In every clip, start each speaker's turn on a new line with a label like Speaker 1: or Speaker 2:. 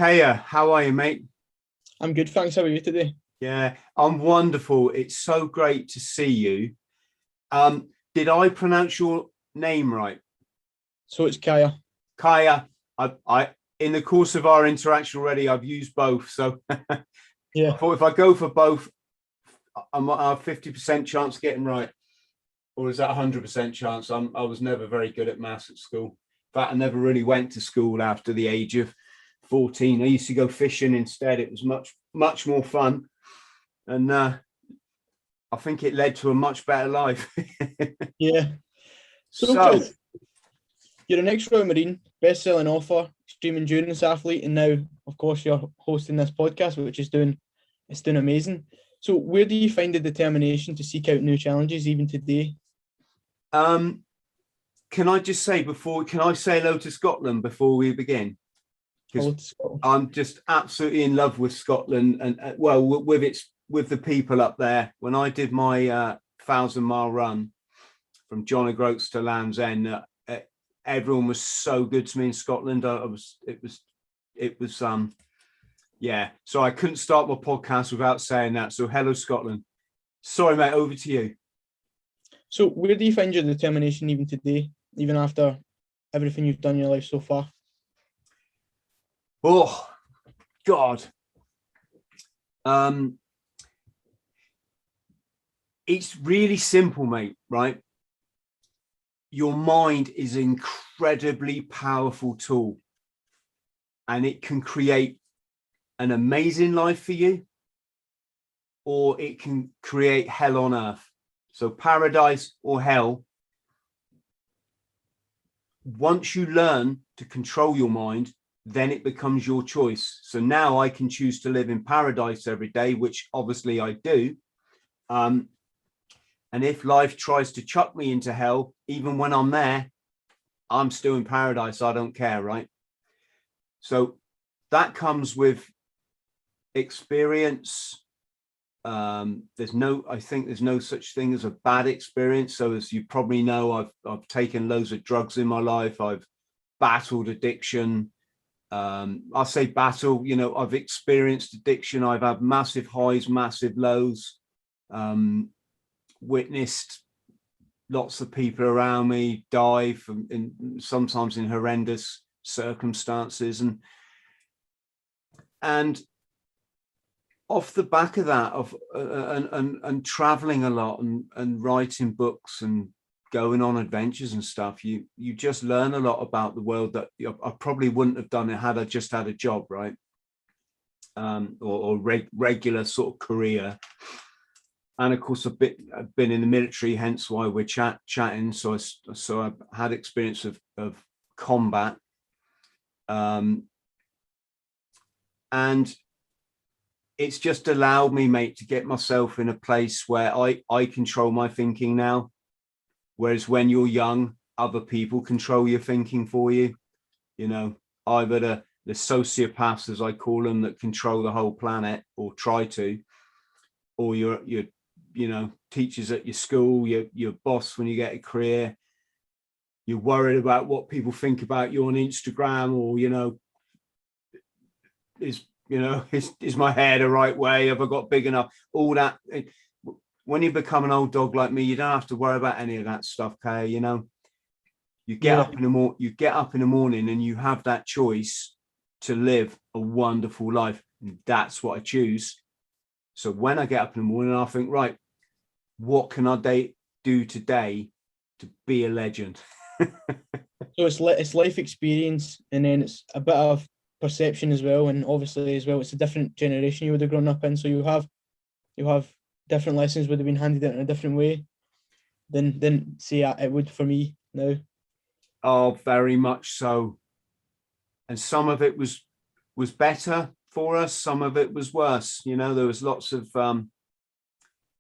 Speaker 1: Kaya, how are you, mate?
Speaker 2: I'm good, thanks. How are you today?
Speaker 1: Yeah, I'm wonderful. It's so great to see you. Did I pronounce your name right?
Speaker 2: So it's Kaya.
Speaker 1: Kaya. I in the course of our interaction already, I've used both. So I
Speaker 2: Yeah.
Speaker 1: thought if I go for both, I might have 50% chance of getting right. Or is that 100% chance? I was never very good at maths at school. In fact, I never really went to school after the age of 14. I used to go fishing instead. It was much more fun. And I think it led to a much better life.
Speaker 2: Yeah. So,
Speaker 1: So,
Speaker 2: Chris, you're an ex-Royal Marine, best-selling author, extreme endurance athlete, and now, of course, you're hosting this podcast, which is doing amazing. So where do you find the determination to seek out new challenges even today?
Speaker 1: can I just say can I say hello to Scotland before we begin? Because I'm just absolutely in love with Scotland and with the people up there. When I did my 1,000-mile run from John O'Groats to Land's End, everyone was so good to me in Scotland. Yeah. So I couldn't start my podcast without saying that. So hello, Scotland. Sorry, mate. Over to you.
Speaker 2: So where do you find your determination even today, even after everything you've done in your life so far?
Speaker 1: Oh, God. It's really simple, mate, right? Your mind is an incredibly powerful tool, and it can create an amazing life for you, or it can create hell on earth. So paradise or hell. Once you learn to control your mind, then it becomes your choice. So now I can choose to live in paradise every day, which obviously I do. And if life tries to chuck me into hell, even when I'm there, I'm still in paradise. I don't care, right? So that comes with experience. There's no such thing as a bad experience. So as you probably know, I've taken loads of drugs in my life. I've battled addiction. I'll say battle, I've experienced addiction. I've had massive highs, massive lows, witnessed lots of people around me die sometimes in horrendous circumstances. And off the back of that, and traveling a lot and writing books and going on adventures and stuff, you just learn a lot about the world that I probably wouldn't have done it had I just had a job, right? Or regular sort of career. And of course, I've been in the military, hence why we're chatting. So I've had experience of combat, and it's just allowed me, mate, to get myself in a place where I control my thinking now. Whereas when you're young, other people control your thinking for you. Either the sociopaths, as I call them, that control the whole planet or try to, or your teachers at your school, your boss when you get a career. You're worried about what people think about you on Instagram, or is my hair the right way? Have I got big enough? All that. When you become an old dog like me, you don't have to worry about any of that stuff, Kay. You get up in the morning and you have that choice to live a wonderful life. And that's what I choose. So when I get up in the morning, I think, right, what can I do today to be a legend?
Speaker 2: So it's life experience, and then it's a bit of perception as well, and obviously as well, it's a different generation you would have grown up in. So you have different lessons would have been handed out in a different way than say it would for me now.
Speaker 1: Oh, very much so. And some of it was better for us. Some of it was worse. There was lots of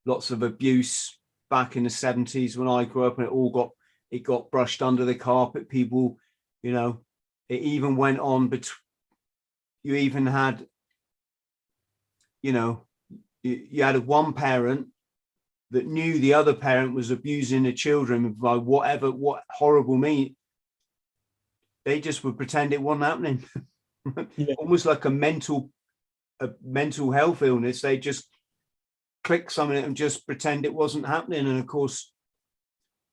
Speaker 1: abuse back in the 70s when I grew up, and it got brushed under the carpet. People, it even went on, but you even had, you had one parent that knew the other parent was abusing the children by what horrible means. They just would pretend it wasn't happening.
Speaker 2: Yeah.
Speaker 1: almost like a mental health illness. They just click something and just pretend it wasn't happening. And of course,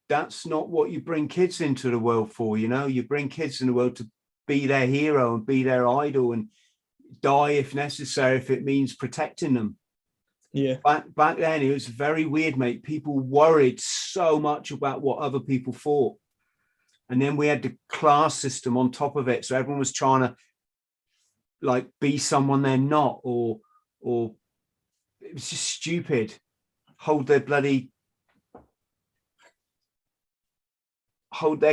Speaker 1: that's not what you bring kids into the world for. You bring kids in the world to be their hero and be their idol and die if necessary, if it means protecting them.
Speaker 2: Yeah.
Speaker 1: Back then, it was very weird, mate. People worried so much about what other people thought. And then we had the class system on top of it. So everyone was trying to like be someone they're not, or it was just stupid. Hold their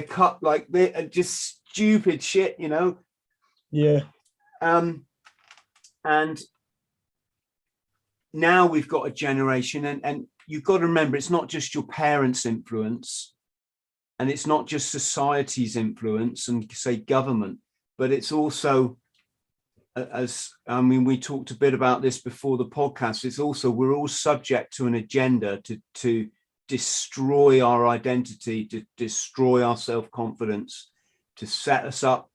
Speaker 1: cup like this, and just stupid shit,
Speaker 2: Yeah.
Speaker 1: And now we've got a generation, and you've got to remember, it's not just your parents' influence, and it's not just society's influence and say government, but it's also, we talked a bit about this before the podcast. It's also, we're all subject to an agenda to destroy our identity, to destroy our self-confidence, to set us up,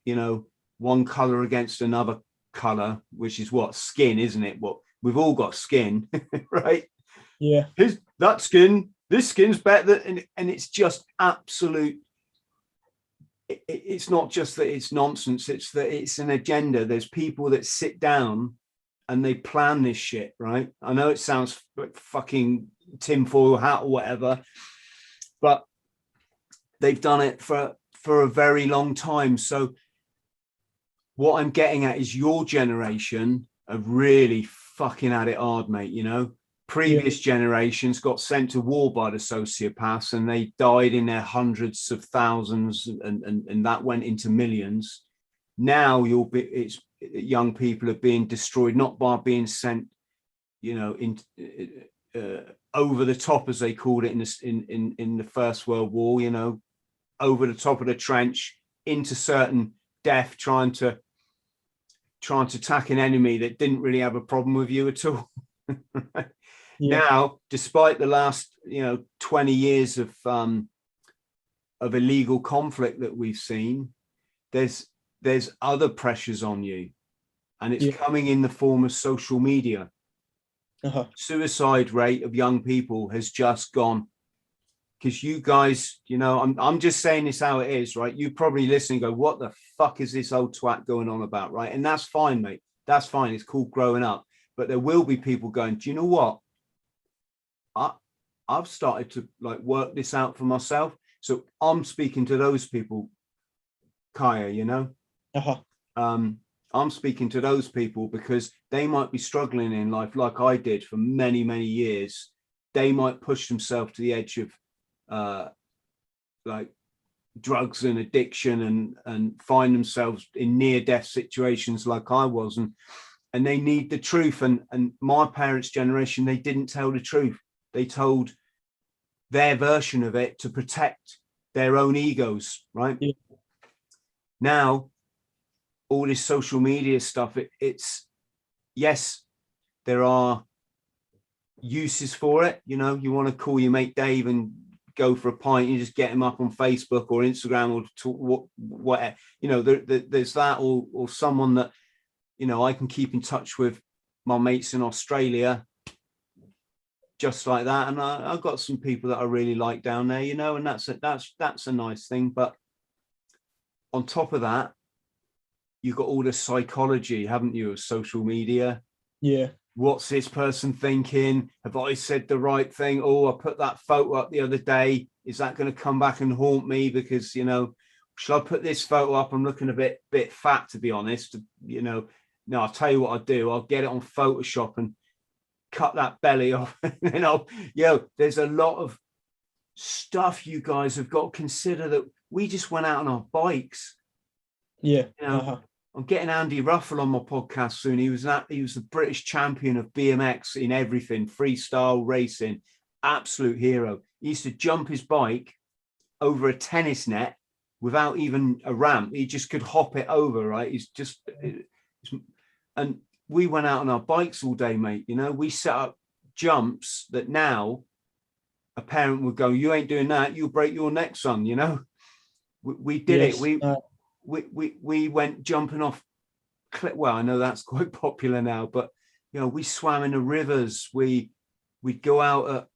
Speaker 1: one color against another color, which is what skin, isn't it? What we've all got skin, right?
Speaker 2: Yeah.
Speaker 1: That skin, this skin's better, and it's just absolute. It's not just that it's nonsense, it's that it's an agenda. There's people that sit down and they plan this shit, right? I know it sounds like fucking tinfoil hat or whatever, but they've done it for a very long time. So what I'm getting at is your generation have really fucking had it hard, mate. Previous generations got sent to war by the sociopaths, and they died in their hundreds of thousands, and that went into millions. Now it's young people are being destroyed, not by being sent, over the top, as they called it in the First World War, over the top of the trench into certain death, trying to attack an enemy that didn't really have a problem with you at all. Yeah. Now, despite the last 20 years of illegal conflict that we've seen, there's other pressures on you, and it's coming in the form of social media. Suicide rate of young people has just gone, because you guys, I'm just saying this how it is, right? You probably listen and go, what the fuck is this old twat going on about, right? And that's fine, mate. That's fine. It's called growing up. But there will be people going, do you know what? I've started to work this out for myself. So I'm speaking to those people, Kaya, I'm speaking to those people because they might be struggling in life like I did for many, many years. They might push themselves to the edge of drugs and addiction and find themselves in near-death situations like I was. And they need the truth. And my parents' generation, they didn't tell the truth. They told their version of it to protect their own egos, right? Yeah. Now, all this social media stuff, it's yes, there are uses for it. You want to call your mate Dave and go for a pint, you just get him up on Facebook or Instagram or talk, whatever. There's that, or someone that, I can keep in touch with my mates in Australia, just like that. And I've got some people that I really like down there, and that's a nice thing. But on top of that, you've got all the psychology, haven't you, of social media? Yeah. What's this person thinking? Have I said the right thing? Oh, I put that photo up the other day. Is that going to come back and haunt me? Because, should I put this photo up? I'm looking a bit fat, to be honest. No, I'll tell you what I'll do. I'll get it on Photoshop and cut that belly off. There's a lot of stuff you guys have got to consider, that we just went out on our bikes. Yeah. I'm getting Andy Ruffle on my podcast soon. He was the British champion of BMX in everything, freestyle racing, absolute hero. He used to jump his bike over a tennis net without even a ramp. He just could hop it over, right? And we went out on our bikes all day, mate. We set up jumps that now a parent would go, you ain't doing that, you'll break your neck, son. We did it. We went jumping off well, I know that's quite popular now, but you know, we swam in the rivers. We'd go out at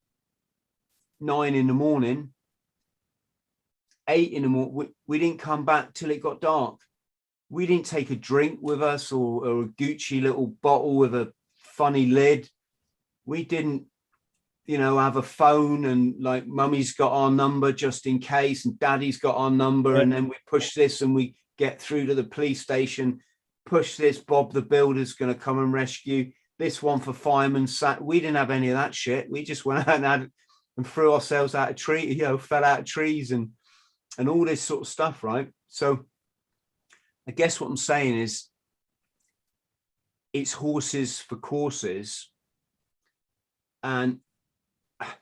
Speaker 1: 9 in the morning, 8 in the morning. We didn't come back till it got dark. We didn't take a drink with us or a Gucci little bottle with a funny lid. We didn't, you know, have a phone and like mummy's got our number just in case and daddy's got our number. And then we push this and we get through to the police station, push this, Bob the builder's going to come and rescue this one for fireman. We didn't have any of that shit. We just went out and threw ourselves out of trees, you know, fell out of trees and all this sort of stuff, right? So I guess what I'm saying is it's horses for courses. And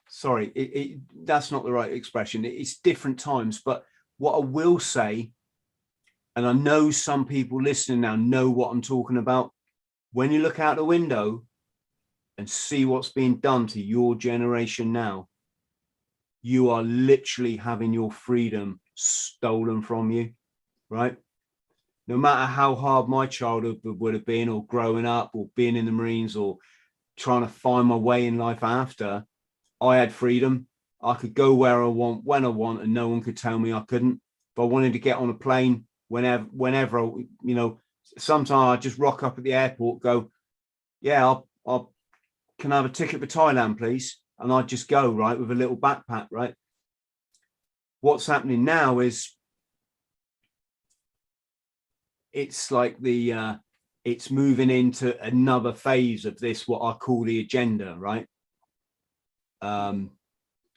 Speaker 1: sorry, that's not the right expression. It's different times. But what I will say, and I know some people listening now know what I'm talking about, when you look out the window and see what's being done to your generation now, you are literally having your freedom stolen from you, right? No matter how hard my childhood would have been, or growing up, or being in the Marines, or trying to find my way in life after, I had freedom. I could go where I want, when I want, and no one could tell me I couldn't. If I wanted to get on a plane, whenever, you know, sometimes I just rock up at the airport, go, yeah, I'll can I have a ticket for Thailand, please? And I'd just go, right, with a little backpack, right? What's happening now is it's like it's moving into another phase of this, what I call the agenda, right?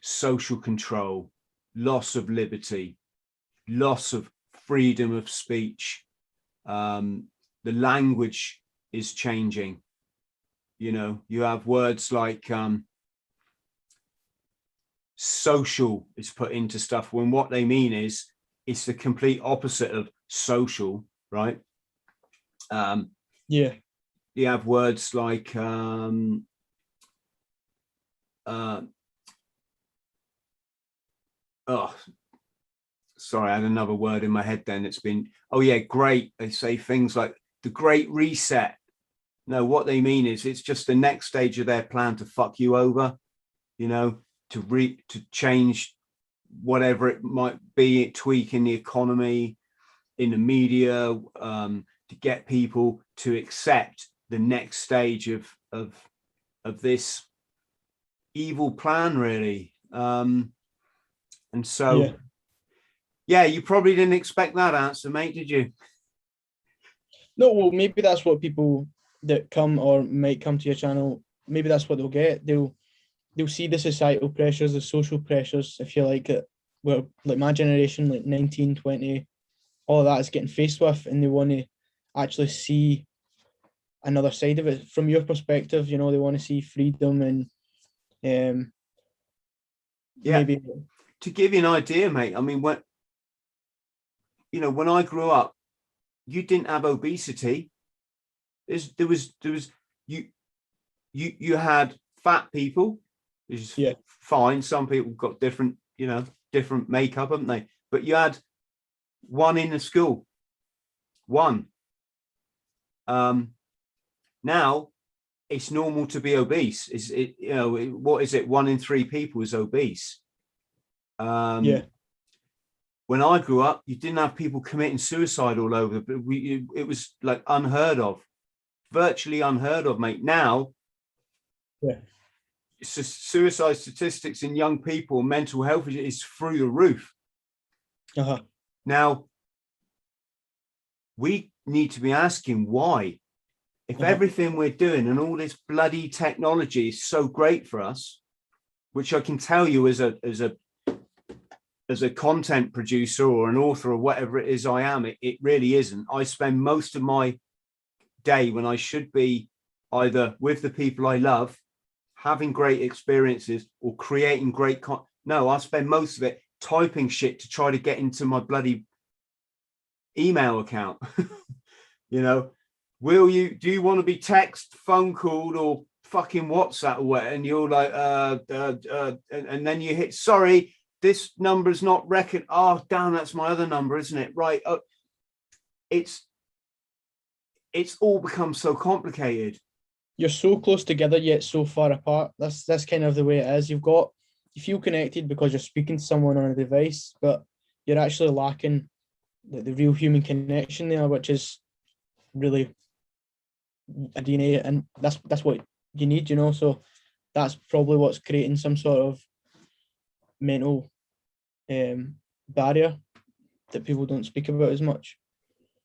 Speaker 1: Social control, loss of liberty, loss of freedom of speech. The language is changing. You know, you have words like social is put into stuff when what they mean is it's the complete opposite of social, right?
Speaker 2: Yeah.
Speaker 1: You have words like oh, sorry, I had another word in my head then. It's been, oh yeah, great. They say things like the Great Reset. No, what they mean is it's just the next stage of their plan to fuck you over, you know, to change whatever it might be, tweaking the economy, in the media, to get people to accept the next stage of this evil plan, really. And so, yeah, you probably didn't expect that answer, mate, did you?
Speaker 2: No, well, maybe that's what people that come or might come to your channel, maybe that's what they'll get. They'll see the societal pressures, the social pressures, if you like it. Well, like my generation, like 19, 20, all of that is getting faced with, and they want to actually see another side of it from your perspective. You know, they want to see freedom and maybe.
Speaker 1: To give you an idea, mate, I mean, when I grew up, you didn't have obesity. There was you had fat people, which is fine. Some people got different makeup, haven't they? But you had one in the school. One. Now it's normal to be obese. What is it? 1 in 3 people is obese. When I grew up, you didn't have people committing suicide all over, but it was like unheard of, virtually unheard of, mate. Now, it's just suicide statistics in young people, mental health is through the roof. Now, we need to be asking why. If everything we're doing and all this bloody technology is so great for us, which I can tell you as a content producer or an author or whatever it is I am, it really isn't. I spend most of my day when I should be either with the people I love, having great experiences, or creating great content. No, I spend most of it typing shit to try to get into my bloody email account. Do you want to be text, phone called, or fucking WhatsApp or what? And you're like, and then you hit, sorry, this number's not reckoned. Oh, damn, that's my other number, isn't it? Right. It's it's all become so complicated.
Speaker 2: You're so close together yet so far apart. That's kind of the way it is. You feel connected because you're speaking to someone on a device, but you're actually lacking the real human connection there, which is really a DNA, and that's what you need, you know. So that's probably what's creating some sort of mental barrier that people don't speak about as much.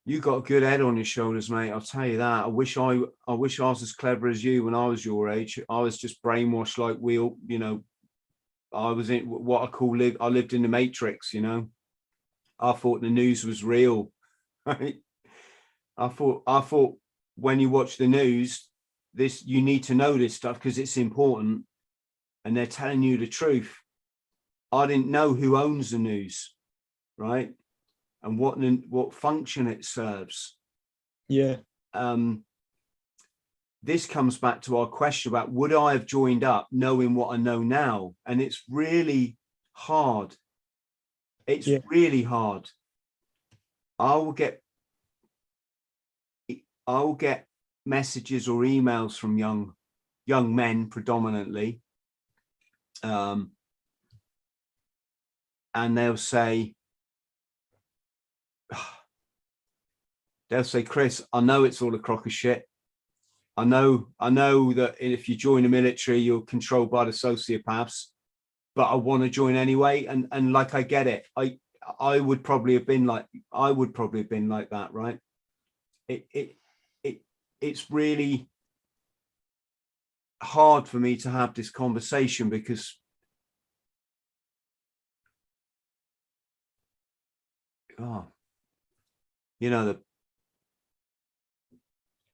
Speaker 1: You got a good head on your shoulders, mate. I'll tell you that. I wish I was as clever as you when I was your age. I was just brainwashed like we all, you know. I was in what I call I lived in the Matrix, you know. I thought the news was real. Right? I thought when you watch the news, you need to know this stuff because it's important, and they're telling you the truth. I didn't know who owns the news, right? And what function it serves.
Speaker 2: Yeah.
Speaker 1: This comes back to our question about would I have joined up knowing what I know now? And it's really hard. It's really hard. I will get messages or emails from young men predominantly. And they'll say, Chris, I know it's all a crock of shit. I know that if you join the military, you're controlled by the sociopaths, but I want to join anyway. And like, I get it. I would probably have been like that, right? It's really hard for me to have this conversation because you know, the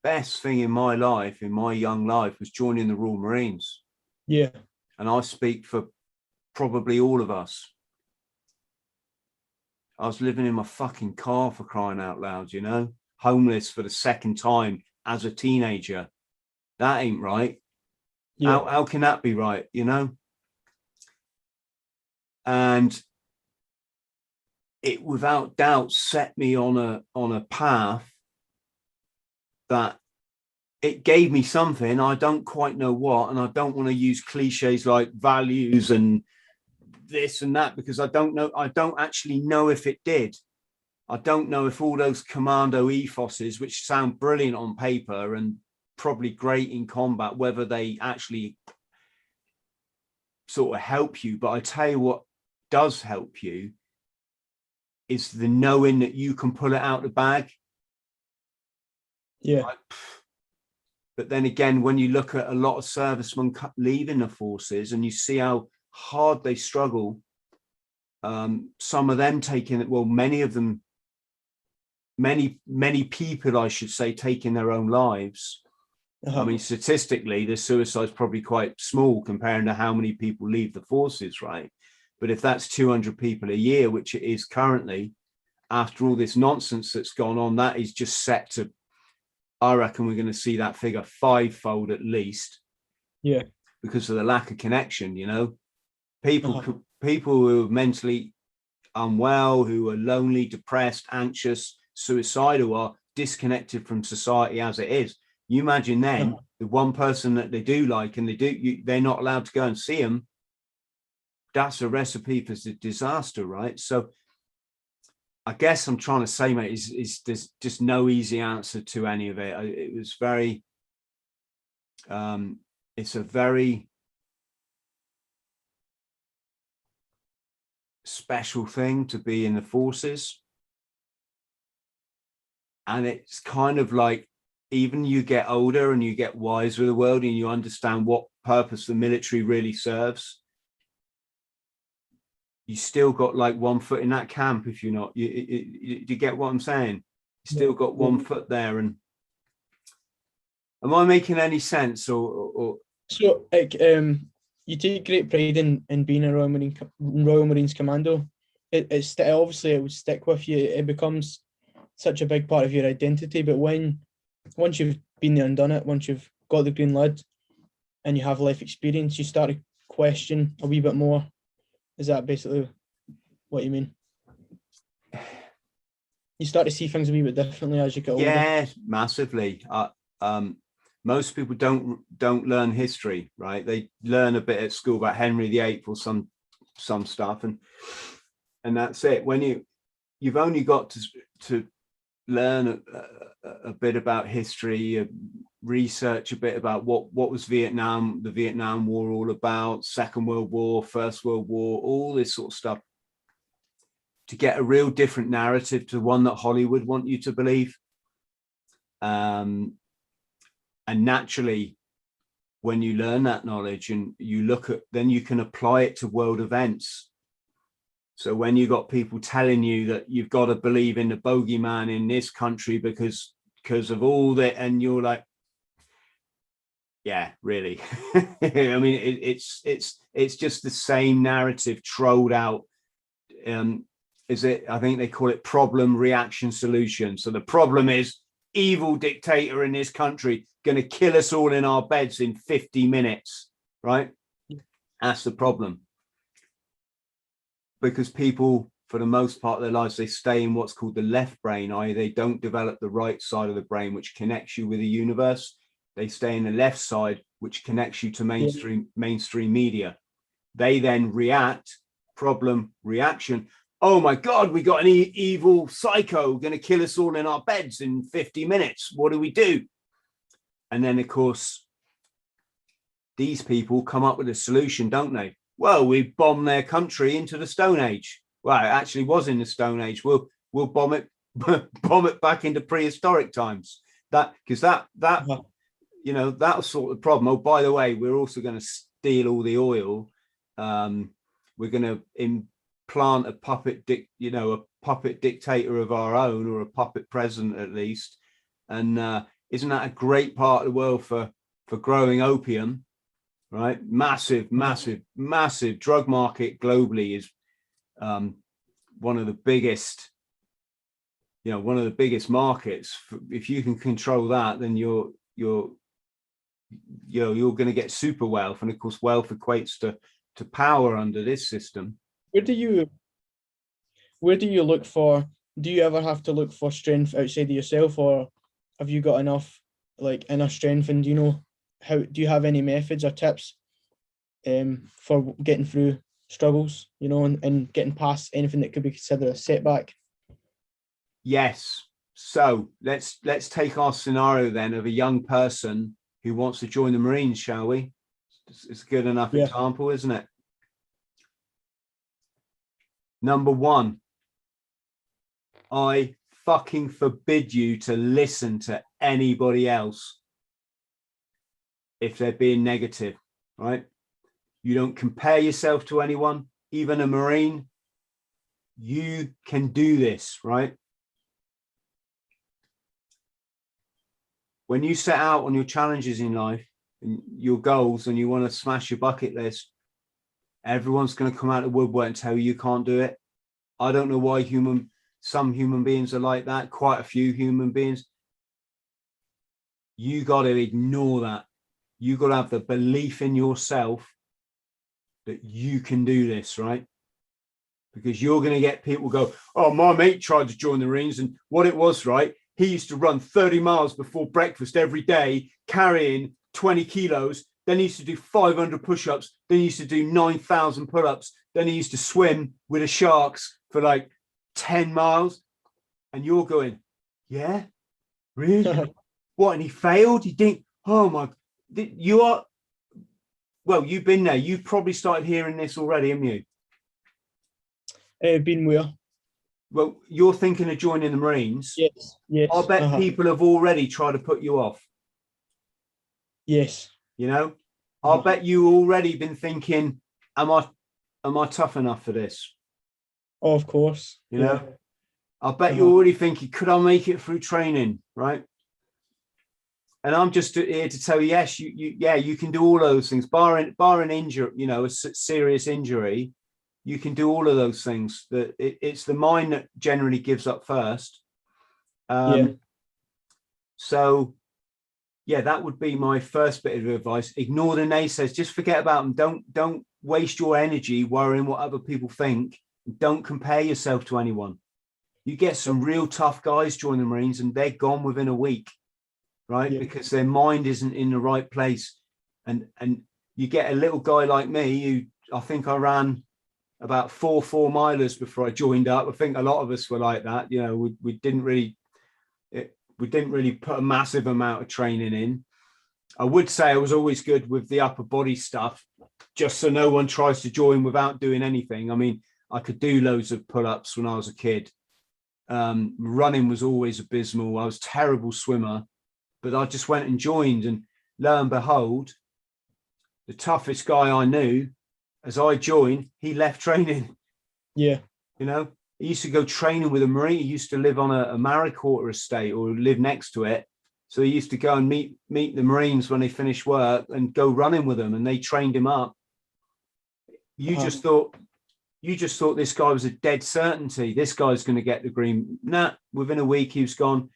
Speaker 1: best thing in my life, in my young life, was joining the Royal Marines.
Speaker 2: Yeah.
Speaker 1: And I speak for probably all of us. I was living in my fucking car, for crying out loud, you know, homeless for the second time as a teenager. That ain't right. Yeah. How can that be right, you know? And it without doubt set me on a path that it gave me something. I don't quite know what, and I don't want to use cliches like values and this and that because I don't know. I don't actually know if it did. I don't know if all those commando ethoses, which sound brilliant on paper and probably great in combat, whether they actually sort of help you. But I tell you what does help you is the knowing that you can pull it out the bag.
Speaker 2: Yeah.
Speaker 1: Like, but then again, when you look at a lot of servicemen leaving the forces and you see how hard they struggle, some of them taking it, well, many of them, many people, I should say, taking their own lives. I mean, statistically, the suicide is probably quite small comparing to how many people leave the forces, right? But if that's 200 people a year, which it is currently, after all this nonsense that's gone on, that is just set to, I reckon we're going to see that figure fivefold at least.
Speaker 2: Yeah.
Speaker 1: Because of the lack of connection, you know, people who are mentally unwell, who are lonely, depressed, anxious, suicidal, are disconnected from society as it is. You imagine then the one person that they do like and they're not allowed to go and see them. That's a recipe for disaster, right? So I guess I'm trying to say, mate, is there's just no easy answer to any of it. It was very, it's a very special thing to be in the forces. And it's kind of like, even you get older and you get wiser with the world and you understand what purpose the military really serves, you still got like one foot in that camp. If you're not, you get what I'm saying? You still got one foot there. And am I making any sense? Or
Speaker 2: so like, you take great pride in being a Royal Marines Commando. It's obviously it would stick with you. It becomes such a big part of your identity. But once you've been there and done it, once you've got the green lid and you have life experience, you start to question a wee bit more. Is that basically what you mean? you start to see things a wee bit differently as you get older.
Speaker 1: Yeah, massively. Most people don't learn history, right? They learn a bit at school about Henry VIII or some stuff, and that's it. When you've only got to learn a bit about history, research a bit about what was the Vietnam War all about, Second World War, First World War, all this sort of stuff, to get a real different narrative to one that Hollywood want you to believe. And naturally, when you learn that knowledge and you look at, then you can apply it to world events. So when you got people telling you that you've got to believe in the bogeyman in this country because of all that, and you're like, yeah, really. I mean, it's just the same narrative trolled out. I think they call it problem, reaction, solution. So the problem is evil dictator in this country going to kill us all in our beds in 50 minutes, right? That's the problem. Because people, for the most part of their lives, they stay in what's called the left brain, i.e. they don't develop the right side of the brain, which connects you with the universe. They stay in the left side, which connects you to mainstream media. They then react, problem, reaction. Oh my God, we got an evil psycho going to kill us all in our beds in 50 minutes. What do we do? And then, of course, these people come up with a solution, don't they? Well, we bomb their country into the Stone Age. Well, it actually was in the Stone Age. We'll bomb it back into prehistoric times. That was sort of the problem. Oh, by the way, we're also going to steal all the oil. We're going to implant a puppet dictator of our own, or a puppet president at least. And isn't that a great part of the world for growing opium? Right, massive drug market globally is one of the biggest markets. If you can control that, then you're going to get super wealth, and of course, wealth equates to power under this system.
Speaker 2: Where do you look for? Do you ever have to look for strength outside of yourself, or have you got enough inner strength? And do you have any methods or tips for getting through struggles, and getting past anything that could be considered a setback?
Speaker 1: Yes. So let's take our scenario then of a young person who wants to join the Marines, shall we? It's a good enough example, isn't it? Number one, I fucking forbid you to listen to anybody else if they're being negative, right? You don't compare yourself to anyone, even a Marine. You can do this, right? When you set out on your challenges in life and your goals, and you want to smash your bucket list, everyone's going to come out of the woodwork and tell you can't do it. I don't know why some human beings are like that, quite a few human beings. You got to ignore that. You got to have the belief in yourself that you can do this, right? Because you're going to get people go, oh, my mate tried to join the Marines, and what it was, right? He used to run 30 miles before breakfast every day, carrying 20 kilos. Then he used to do 500 push-ups. Then he used to do 9,000 pull-ups. Then he used to swim with the sharks for 10 miles. And you're going, yeah, really? What? And he failed? You think, oh my, you are, well, you've been there. You've probably started hearing this already, haven't you?
Speaker 2: Been where?
Speaker 1: Well, you're thinking of joining the Marines.
Speaker 2: Yes.
Speaker 1: I bet people have already tried to put you off.
Speaker 2: Yes.
Speaker 1: I bet you already been thinking, am I tough enough for this?
Speaker 2: Oh, of course.
Speaker 1: I bet you're already thinking, could I make it through training, right? And I'm just here to tell you, yes, you can do all those things, barring injury, a serious injury. You can do all of those things. That it's the mind that generally gives up first. So, that would be my first bit of advice. Ignore the naysayers. Just forget about them. Don't waste your energy worrying what other people think. Don't compare yourself to anyone. You get some real tough guys join the Marines and they're gone within a week, right?
Speaker 2: Yeah.
Speaker 1: Because their mind isn't in the right place. And you get a little guy like me who, I think I ran about 4 4-milers before I joined up. I think a lot of us were like that. You know, we didn't really put a massive amount of training in. I would say I was always good with the upper body stuff, just so no one tries to join without doing anything. I mean, I could do loads of pull-ups when I was a kid. Running was always abysmal. I was a terrible swimmer, but I just went and joined, and lo and behold, the toughest guy I knew, as I joined, he left training.
Speaker 2: Yeah.
Speaker 1: You know, he used to go training with a Marine. He used to live on a Marrow Quarter estate or live next to it. So he used to go and meet the Marines when they finished work and go running with them, and they trained him up. You just thought this guy was a dead certainty. This guy's going to get the green. Nah, within a week he was gone.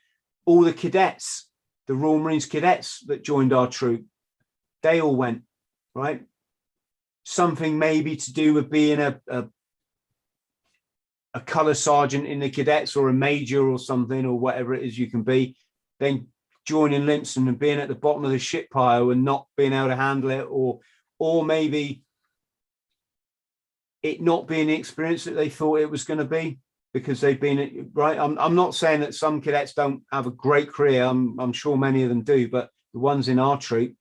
Speaker 1: All the cadets, the Royal Marines cadets that joined our troop, they all went, right? Something maybe to do with being a colour sergeant in the cadets or a major or something, or whatever it is you can be. Then joining Linson and being at the bottom of the ship pile and not being able to handle it, or maybe it not being the experience that they thought it was going to be because they've been right. I'm not saying that some cadets don't have a great career. I'm sure many of them do, but the ones in our troop,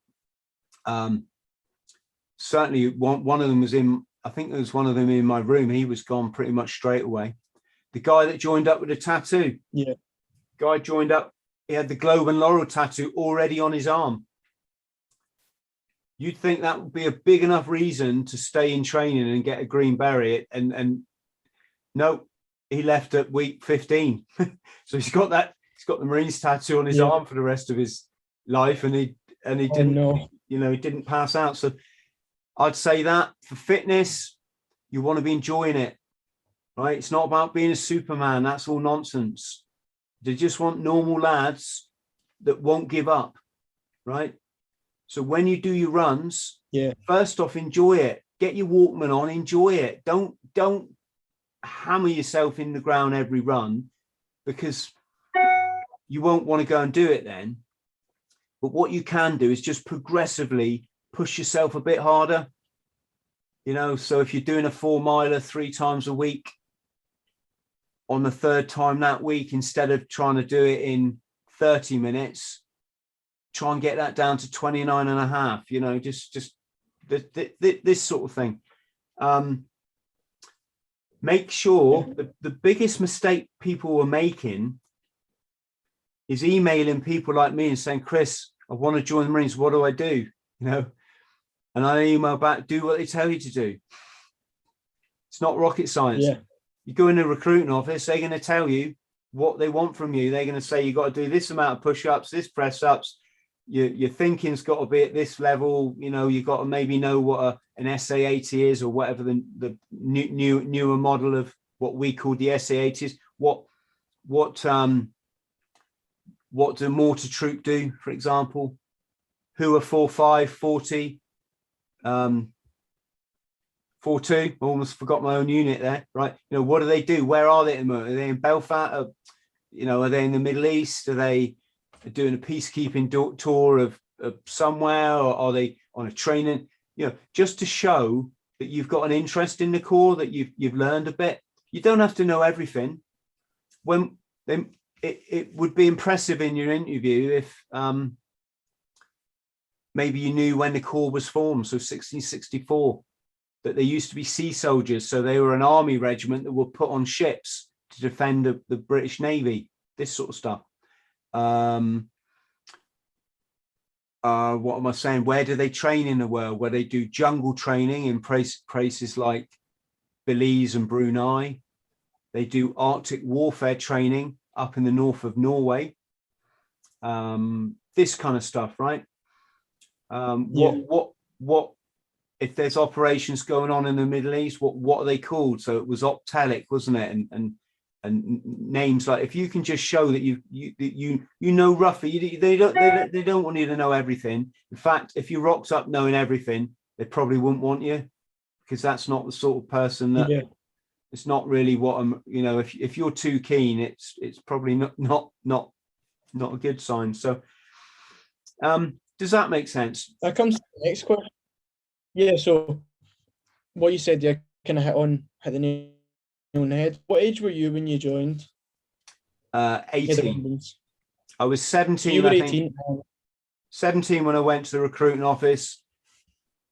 Speaker 1: certainly one of them was in, I think there was one of them in my room. He was gone pretty much straight away. The guy that joined up with a tattoo.
Speaker 2: Yeah.
Speaker 1: Guy joined up. He had the Globe and Laurel tattoo already on his arm. You'd think that would be a big enough reason to stay in training and get a green beret. And no, he left at week 15. So he's got the Marines tattoo on his arm for the rest of his life. And he didn't, he didn't pass out. So I'd say that for fitness, you want to be enjoying it, right? It's not about being a Superman. That's all nonsense. They just want normal lads that won't give up, right? So when you do your runs, first off, enjoy it. Get your Walkman on, enjoy it. Don't hammer yourself in the ground every run, because you won't want to go and do it then. But what you can do is just progressively push yourself a bit harder. You know, so if you're doing a 4-miler 3 times a week, on the 3rd time that week, instead of trying to do it in 30 minutes, try and get that down to 29 and a half, you know, just this sort of thing. Make sure the biggest mistake people are making is emailing people like me and saying, Chris, I want to join the Marines. What do I do? You know, and I email back, do what they tell you to do. It's not rocket science. Yeah. You go in a recruiting office, they're going to tell you what they want from you. They're going to say, you got to do this amount of push-ups, this press-ups. Your thinking's got to be at this level. You know, you've got to maybe know what an SA80 is, or whatever the newer model of what we call the SA80 is. What do mortar troop do, for example? Who are 4.5, 40, 4.2? Almost forgot my own unit there, right? You know, what do they do? Where are they at the moment? Are they in Belfast? Are they in the Middle East? Are they doing a peacekeeping tour of somewhere, or are they on a training? You know, just to show that you've got an interest in the Corps, that you've learned a bit. You don't have to know everything. It would be impressive in your interview if maybe you knew when the Corps was formed, so 1664, that they used to be sea soldiers, so they were an army regiment that were put on ships to defend the British Navy, this sort of stuff. What am I saying? Where do they train in the world? Where they do jungle training in places like Belize and Brunei. They do Arctic warfare training up in the north of Norway. This kind of stuff, right? What if there's operations going on in the Middle East? What are they called? So it was Optelic, wasn't it? And names like, if you can just show that you know roughly, they don't want you to know everything. In fact, if you rocked up knowing everything, they probably wouldn't want you, because that's not the sort of person that It's not really what I'm, you know, if you're too keen, it's probably not a good sign. So does that make sense?
Speaker 2: That comes to the next question. Yeah, so what you said, yeah, kind of hit the nail on the head. What age were you when you joined?
Speaker 1: 18. I was
Speaker 2: So
Speaker 1: 17,
Speaker 2: you were
Speaker 1: I think.
Speaker 2: 18.
Speaker 1: 17 when I went to the recruiting office.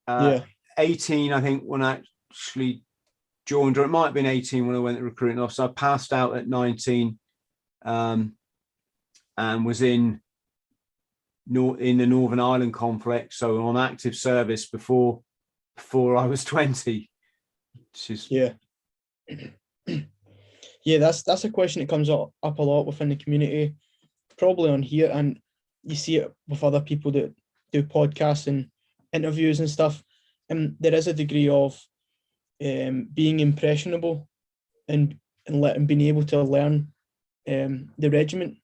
Speaker 2: Yeah.
Speaker 1: 18, I think, when I actually joined, or it might have been 18 when I went to the recruiting office. I passed out at 19 and was in the Northern Ireland conflict, so on active service before I was 20.
Speaker 2: Yeah. Yeah, that's a question that comes up a lot within the community, probably on here, and you see it with other people that do podcasts and interviews and stuff. And there is a degree of being impressionable and being able to learn the regiment,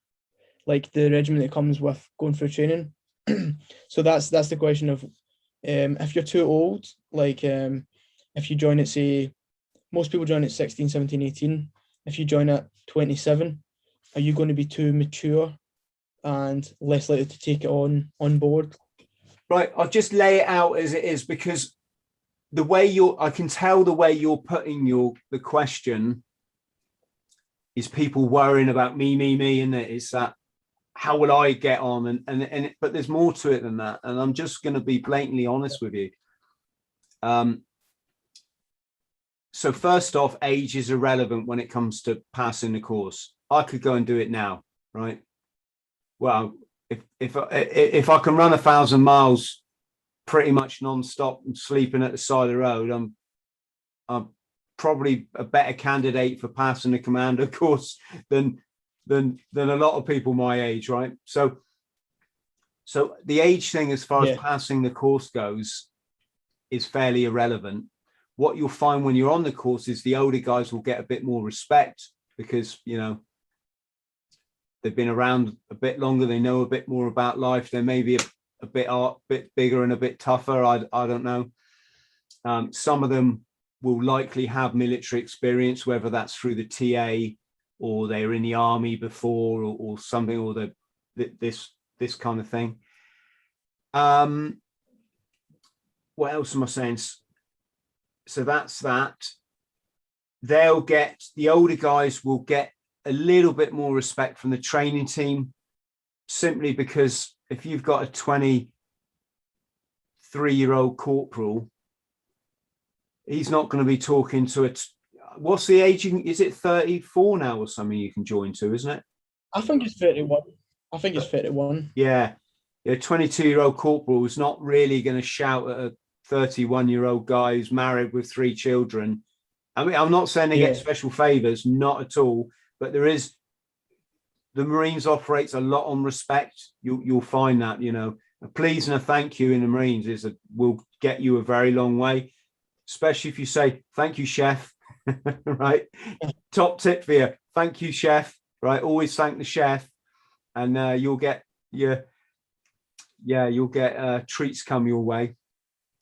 Speaker 2: like the regiment that comes with going through training. So that's the question of if you're too old, like if you join at, say, most people join at 16, 17, 18. If you join at 27, are you going to be too mature and less likely to take it on board?
Speaker 1: Right, I'll just lay it out as it is, because the way I can tell the way you're putting the question is people worrying about me, and it's that, how will I get on? But there's more to it than that. And I'm just going to be blatantly honest with you. So first off, age is irrelevant when it comes to passing the course. I could go and do it now, right? Well, if I can run 1,000 miles pretty much non-stop and sleeping at the side of the road, I'm probably a better candidate for passing the commando course than a lot of people my age, right? So the age thing, as far as passing the course goes, is fairly irrelevant. What you'll find when you're on the course is the older guys will get a bit more respect, because, you know, they've been around a bit longer, they know a bit more about life, they may be a bit bigger and a bit tougher. I don't know. Some of them will likely have military experience, whether that's through the TA or they were in the army before, or something, or this kind of thing. What else am I saying? So that's that. The older guys will get a little bit more respect from the training team, simply because if you've got a 23-year-old corporal, he's not going to be talking to what's the age? Is it 34 now or something you can join to, isn't it?
Speaker 2: I think it's 31.
Speaker 1: Yeah. A 22-year-old corporal is not really going to shout at a 31-year-old guy who's married with 3 children. I mean, I'm not saying they get special favors, not at all, but the Marines operates a lot on respect. You'll find that, you know, a please and a thank you in the Marines will get you a very long way, especially if you say, thank you, chef. Right. Top tip for you. Thank you, chef. Right. Always thank the chef, and you'll get treats come your way,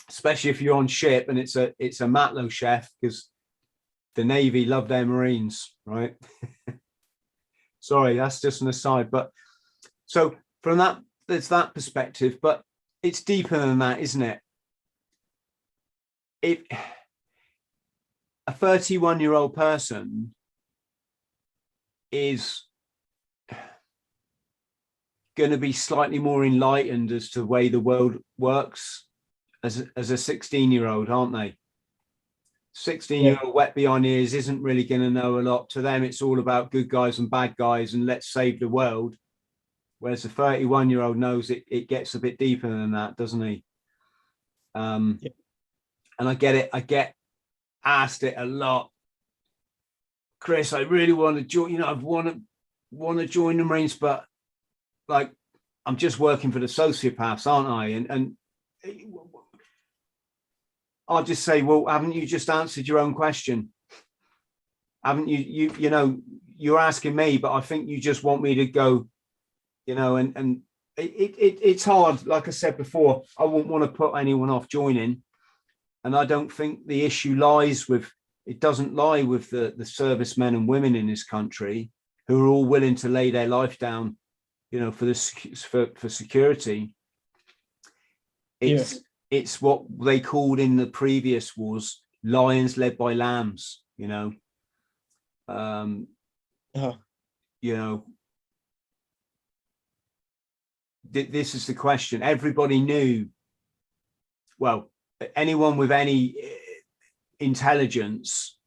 Speaker 1: especially if you're on ship and it's a Matlow chef, because the Navy love their Marines, right? Sorry, that's just an aside. But so from that, there's that perspective, but it's deeper than that, isn't it? A 31-year-old person is going to be slightly more enlightened as to the way the world works as a 16-year-old, aren't they? 16-year-old wet behind ears isn't really going to know a lot. To them, it's all about good guys and bad guys and let's save the world. Whereas the 31-year-old knows it gets a bit deeper than that, doesn't he? And I get it. I get asked it a lot. Chris, I really want to join, you know, I want to join the Marines, but like, I'm just working for the sociopaths, aren't I? And I'll just say, well, haven't you just answered your own question? Haven't you, you know, you're asking me, but I think you just want me to go, you know, and it's hard. Like I said before, I wouldn't want to put anyone off joining. And I don't think the issue lies with It doesn't lie with the servicemen and women in this country who are all willing to lay their life down, you know, for security. It's what they called in the previous wars lions led by lambs, you know. You know, this is the question. Everybody knew, well, anyone with any intelligence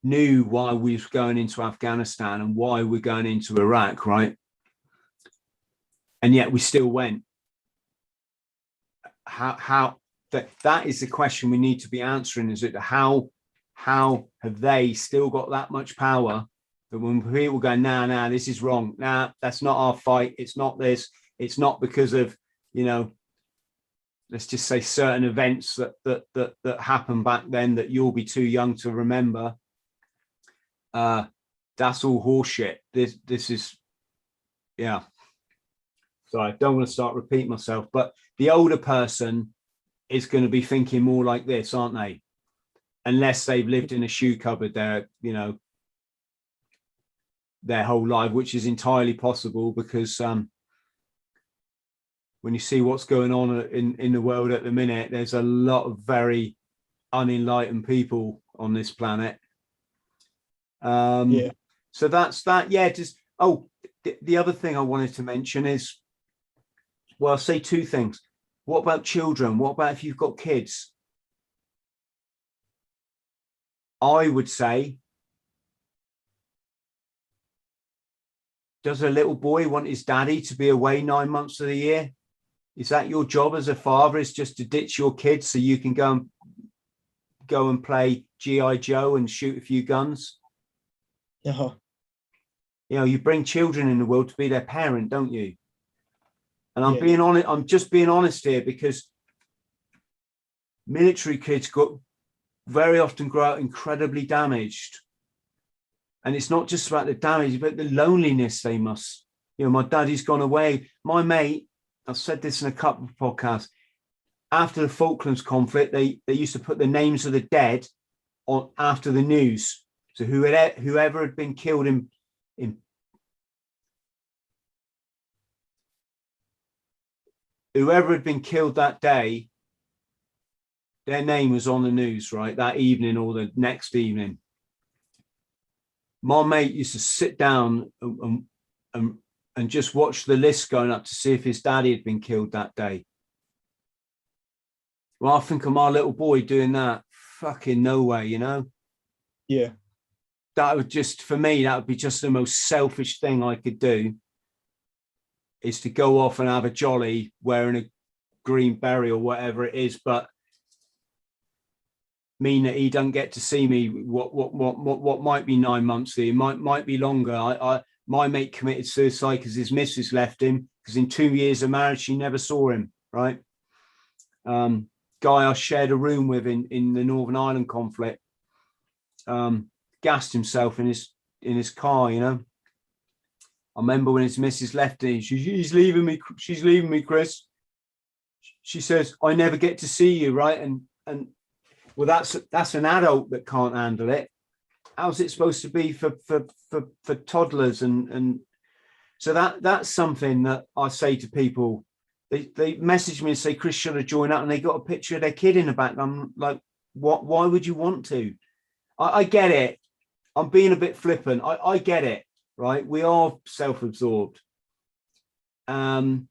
Speaker 1: knew why we was going into Afghanistan and why we're going into Iraq, right? And yet we still went. How that is the question we need to be answering, is it how have they still got that much power that when people go, nah, this is wrong, nah, that's not our fight, it's not this, it's not because of, you know, let's just say certain events that happened back then that you'll be too young to remember. That's all horseshit. This is, yeah. So I don't want to start repeating myself, but the older person is going to be thinking more like this, aren't they? Unless they've lived in a shoe cupboard there, you know, their whole life, which is entirely possible, because when you see what's going on in the world at the minute, there's a lot of very unenlightened people on this planet. So that's that. Yeah, just the other thing I wanted to mention is, well, I'll say two things. What about children? What about if you've got kids? I would say, does a little boy want his daddy to be away 9 months of the year? Is that your job as a father, is just to ditch your kids so you can go and play G.I. Joe and shoot a few guns?
Speaker 2: Uh-huh.
Speaker 1: You know, you bring children in the world to be their parent, don't you? And I'm being honest, I'm just being honest here, because military kids very often grow out incredibly damaged. And it's not just about the damage, but the loneliness they must. You know, my daddy's gone away. My mate, I've said this in a couple of podcasts, after the Falklands conflict, they used to put the names of the dead on after the news. So whoever had been killed in whoever had been killed that day, their name was on the news, right, that evening or the next evening. My mate used to sit down and just watch the list going up to see if his daddy had been killed that day. Well, I think of my little boy doing that. Fucking no way, you know?
Speaker 2: Yeah.
Speaker 1: That would just, for me, that would be just the most selfish thing I could do, is to go off and have a jolly wearing a green beret or whatever it is, but mean that he doesn't get to see me what might be 9 months there, might be longer. My mate committed suicide because his missus left him, because in 2 years of marriage she never saw him, right? Guy I shared a room with in the Northern Ireland conflict, gassed himself in his car, you know. I remember when his missus left him, she's leaving me, Chris. She says, I never get to see you, right? And well, that's an adult that can't handle it. How's it supposed to be for toddlers? And so that's something that I say to people. They message me and say, Chris, should I join up? And they got a picture of their kid in the back. And I'm like, what? Why would you want to? I get it. I'm being a bit flippant. I get it, right? We are self-absorbed. And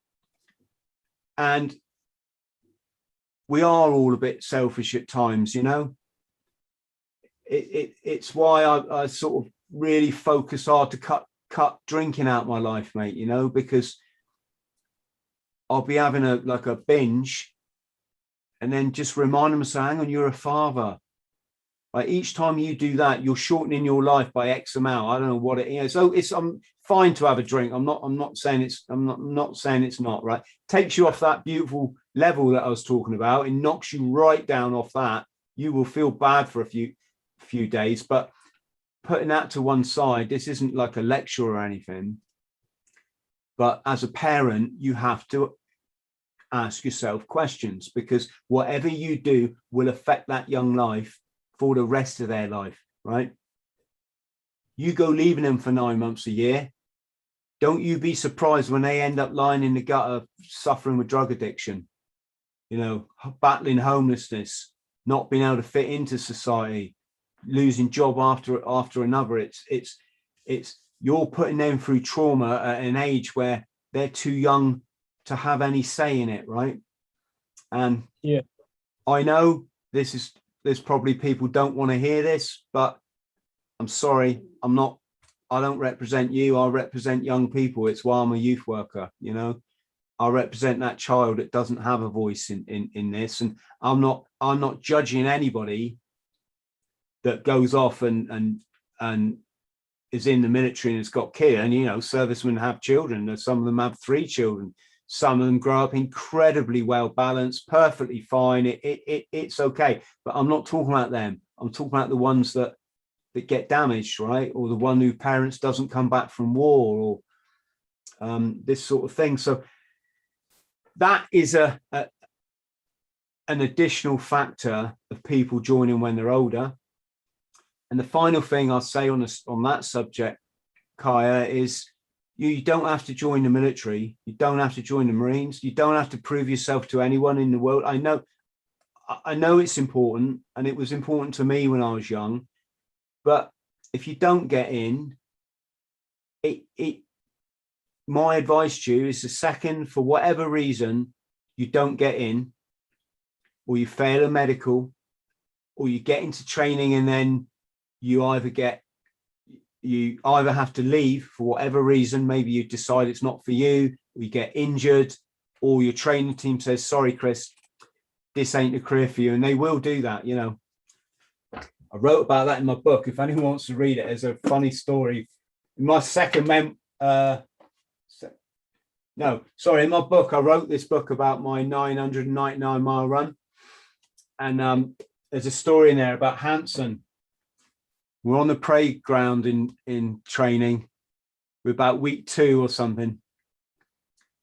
Speaker 1: we are all a bit selfish at times, you know. It's why I sort of really focus hard to cut drinking out my life, mate, you know, because I'll be having a binge and then just remind myself, hang on, you're a father. Like each time you do that, you're shortening your life by X amount. I don't know what it is. So I'm fine to have a drink. I'm not saying it's not right. Takes you off that beautiful level that I was talking about. It knocks you right down off that. You will feel bad for a few days, but putting that to one side, this isn't like a lecture or anything. But as a parent, you have to ask yourself questions, because whatever you do will affect that young life for the rest of their life, right? You go leaving them for 9 months a year. Don't you be surprised when they end up lying in the gutter, suffering with drug addiction, you know, battling homelessness, not being able to fit into society, losing job after another. It's you're putting them through trauma at an age where they're too young to have any say in it, right? And
Speaker 2: yeah,
Speaker 1: I know there's probably people don't want to hear this, but I'm sorry, I don't represent you. I represent young people. It's why I'm a youth worker, you know. I represent that child that doesn't have a voice in this. And I'm not judging anybody that goes off and is in the military and has got kids. And, you know, servicemen have children. Some of them have 3 children. Some of them grow up incredibly well balanced, perfectly fine. It's okay. But I'm not talking about them. I'm talking about the ones that get damaged, right? Or the one whose parents doesn't come back from war, or this sort of thing. So that is an additional factor of people joining when they're older. And the final thing I'll say on that subject, Kaya, is you don't have to join the military. You don't have to join the Marines. You don't have to prove yourself to anyone in the world. I know it's important, and it was important to me when I was young. But if you don't get in, my advice to you is the second, for whatever reason, you don't get in, or you fail a medical, or you get into training and then you either have to leave for whatever reason. Maybe you decide it's not for you, or you get injured, or your training team says, sorry, Chris, this ain't a career for you. And they will do that, you know. I wrote about that in my book. If anyone wants to read it, it's a funny story. In my in my book, I wrote this book about my 999-mile run. And there's a story in there about Hanson. We're on the parade ground in training. We're about week 2 or something.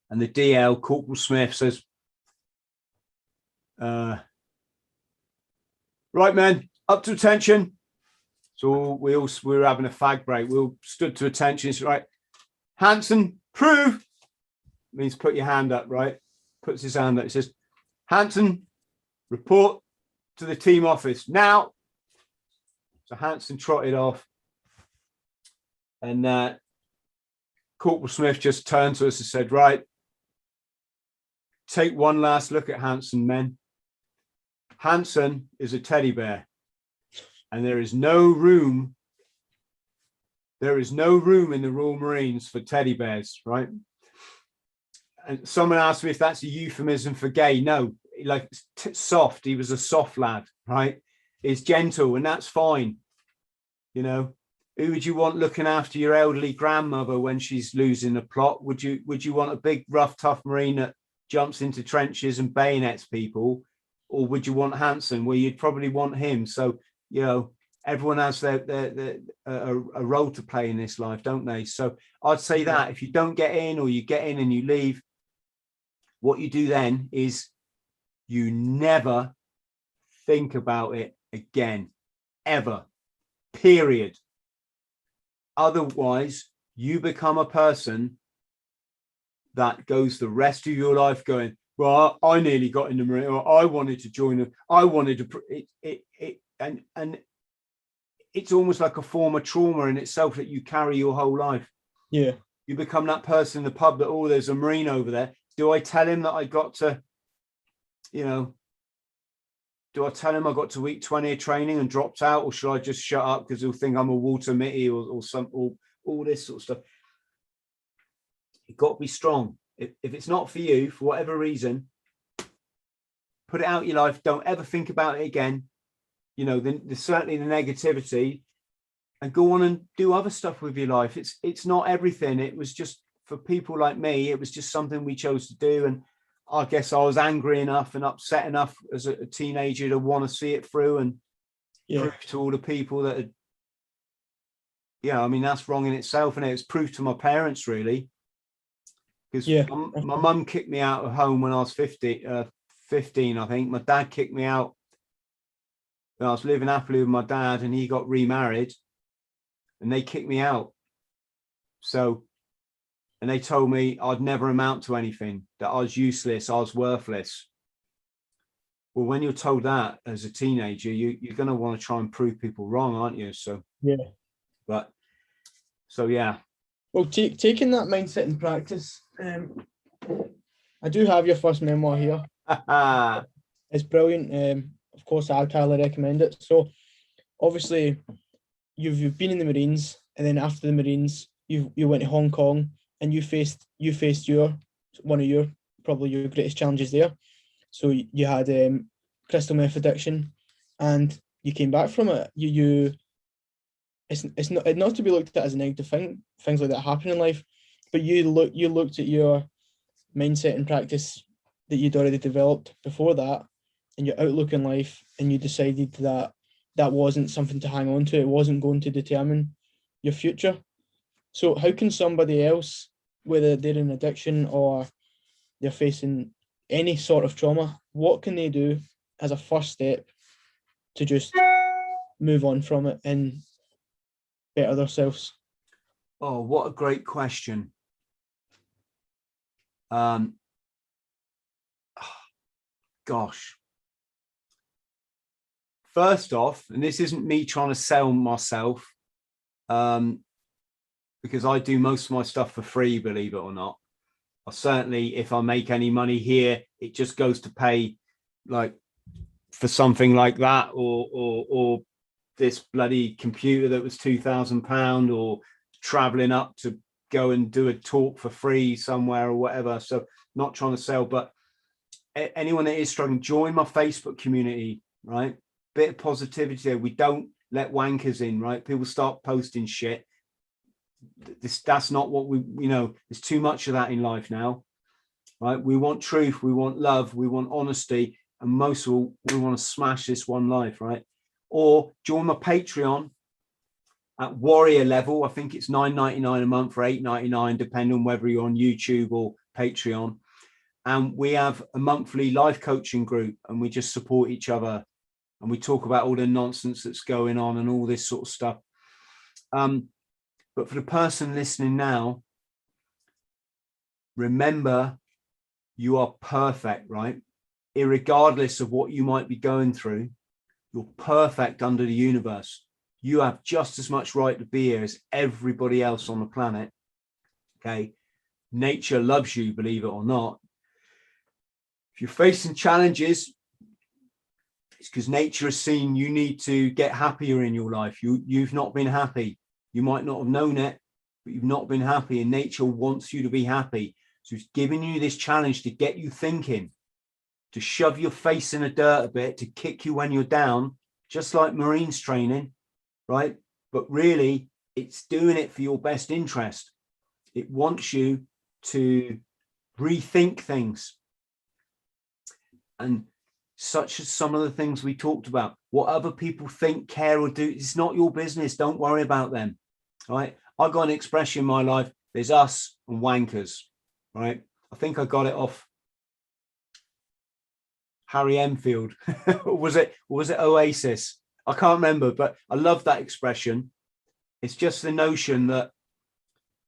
Speaker 1: And the DL, Corporal Smith, says, right, men, up to attention. So we were having a fag break. We all stood to attention. It's right. Hanson, prove. Means put your hand up, right? Puts his hand up. It says, Hanson, report to the team office now. So Hanson trotted off. And Corporal Smith just turned to us and said, right, take one last look at Hanson, men. Hanson is a teddy bear. And there is no room in the Royal Marines for teddy bears, right? And someone asked me if that's a euphemism for gay. No, like soft. He was a soft lad, right? He's gentle, and that's fine. You know, who would you want looking after your elderly grandmother when she's losing the plot? Would you want a big, rough, tough Marine that jumps into trenches and bayonets people? Or would you want Hanson? Well, you'd probably want him. So, you know, everyone has a role to play in this life, don't they? So I'd say that if you don't get in, or you get in and you leave, what you do then is you never think about it again, ever, period. Otherwise, you become a person that goes the rest of your life going, well, I nearly got in the Marine, or I wanted to join them. I wanted to, and it's almost like a form of trauma in itself that you carry your whole life.
Speaker 2: Yeah.
Speaker 1: You become that person in the pub that, oh, there's a Marine over there. Do I tell him that I got to, you know, do I tell him I got to week 20 of training and dropped out, or should I just shut up because he'll think I'm a Walter Mitty or all this sort of stuff? You've got to be strong. If it's not for you, for whatever reason, put it out of your life. Don't ever think about it again. You know, there's certainly the negativity, and go on and do other stuff with your life. It's not everything. It was just, for people like me, it was just something we chose to do. And I guess I was angry enough and upset enough as a teenager to want to see it through and prove to all the people that I mean, that's wrong in itself. And it's proof to my parents, really. Because my mum kicked me out of home when I was 15, I think. My dad kicked me out I was living happily with my dad, and he got remarried, and they kicked me out. So, and they told me I'd never amount to anything, that I was useless, I was worthless. Well, when you're told that as a teenager, you're going to want to try and prove people wrong, aren't you? So,
Speaker 2: Yeah.
Speaker 1: But, so yeah.
Speaker 2: Well, taking that mindset in practice, I do have your first memoir here. It's brilliant. Of course, I'd highly recommend it. So, obviously, you've been in the Marines, and then after the Marines, you went to Hong Kong, and you faced one of your probably your greatest challenges there. So you had crystal meth addiction, and you came back from it. It's not to be looked at as a negative thing. Things like that happen in life, but you looked at your mindset and practice that you'd already developed before that, and your outlook in life, and you decided that that wasn't something to hang on to. It wasn't going to determine your future. So how can somebody else, whether they're in addiction or they're facing any sort of trauma, what can they do as a first step to just move on from it and better themselves?
Speaker 1: Oh, what a great question. Gosh. First off, and this isn't me trying to sell myself, because I do most of my stuff for free, believe it or not. Certainly, if I make any money here, it just goes to pay, like, for something like that, or this bloody computer that was £2,000, or traveling up to go and do a talk for free somewhere or whatever. So not trying to sell, but anyone that is struggling, join my Facebook community, right? Bit of positivity there. We don't let wankers in, right? People start posting shit. That's not what there's too much of that in life now, right? We want truth, we want love, we want honesty, and most of all, we want to smash this one life, right? Or join my Patreon at warrior level. I think it's $9.99 a month or $8.99, depending on whether you're on YouTube or Patreon. And we have a monthly life coaching group, and we just support each other, and we talk about all the nonsense that's going on and all this sort of stuff. But for the person listening now, remember, you are perfect, right? Irregardless of what you might be going through, you're perfect under the universe. You have just as much right to be here as everybody else on the planet. Okay. Nature loves you, believe it or not. If you're facing challenges, it's because nature has seen you need to get happier in your life. You've not been happy. You might not have known it, but you've not been happy, and nature wants you to be happy. So it's giving you this challenge to get you thinking, to shove your face in the dirt a bit, to kick you when you're down, just like Marines training, right? But really, it's doing it for your best interest. It wants you to rethink things. And such as some of the things we talked about, what other people think, care, or do, it's not your business. Don't worry about them. Right? I got an expression in my life: there's us and wankers. Right? I think I got it off Harry Enfield. or was it Oasis? I can't remember, but I love that expression. It's just the notion that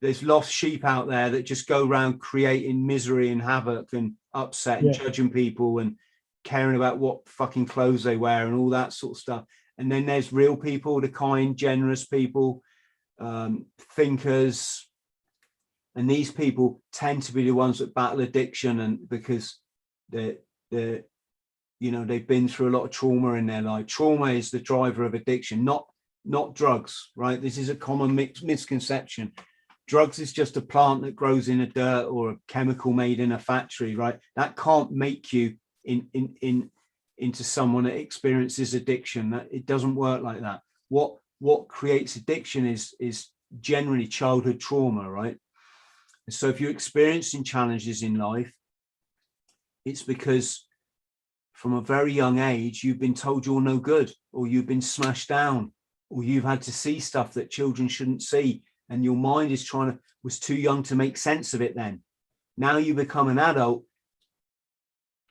Speaker 1: there's lost sheep out there that just go around creating misery and havoc and upset and judging people and caring about what fucking clothes they wear and all that sort of stuff. And then there's real people, the kind, generous people, thinkers, and these people tend to be the ones that battle addiction, and because they've been through a lot of trauma in their life. Trauma is the driver of addiction, not drugs, right? This is a common misconception. Drugs is just a plant that grows in the dirt or a chemical made in a factory, right? That can't make you into someone that experiences addiction. That it doesn't work like that. What creates addiction is generally childhood trauma, right? And so if you're experiencing challenges in life, it's because from a very young age you've been told you're no good, or you've been smashed down, or you've had to see stuff that children shouldn't see, and your mind was too young to make sense of it then. Now you become an adult,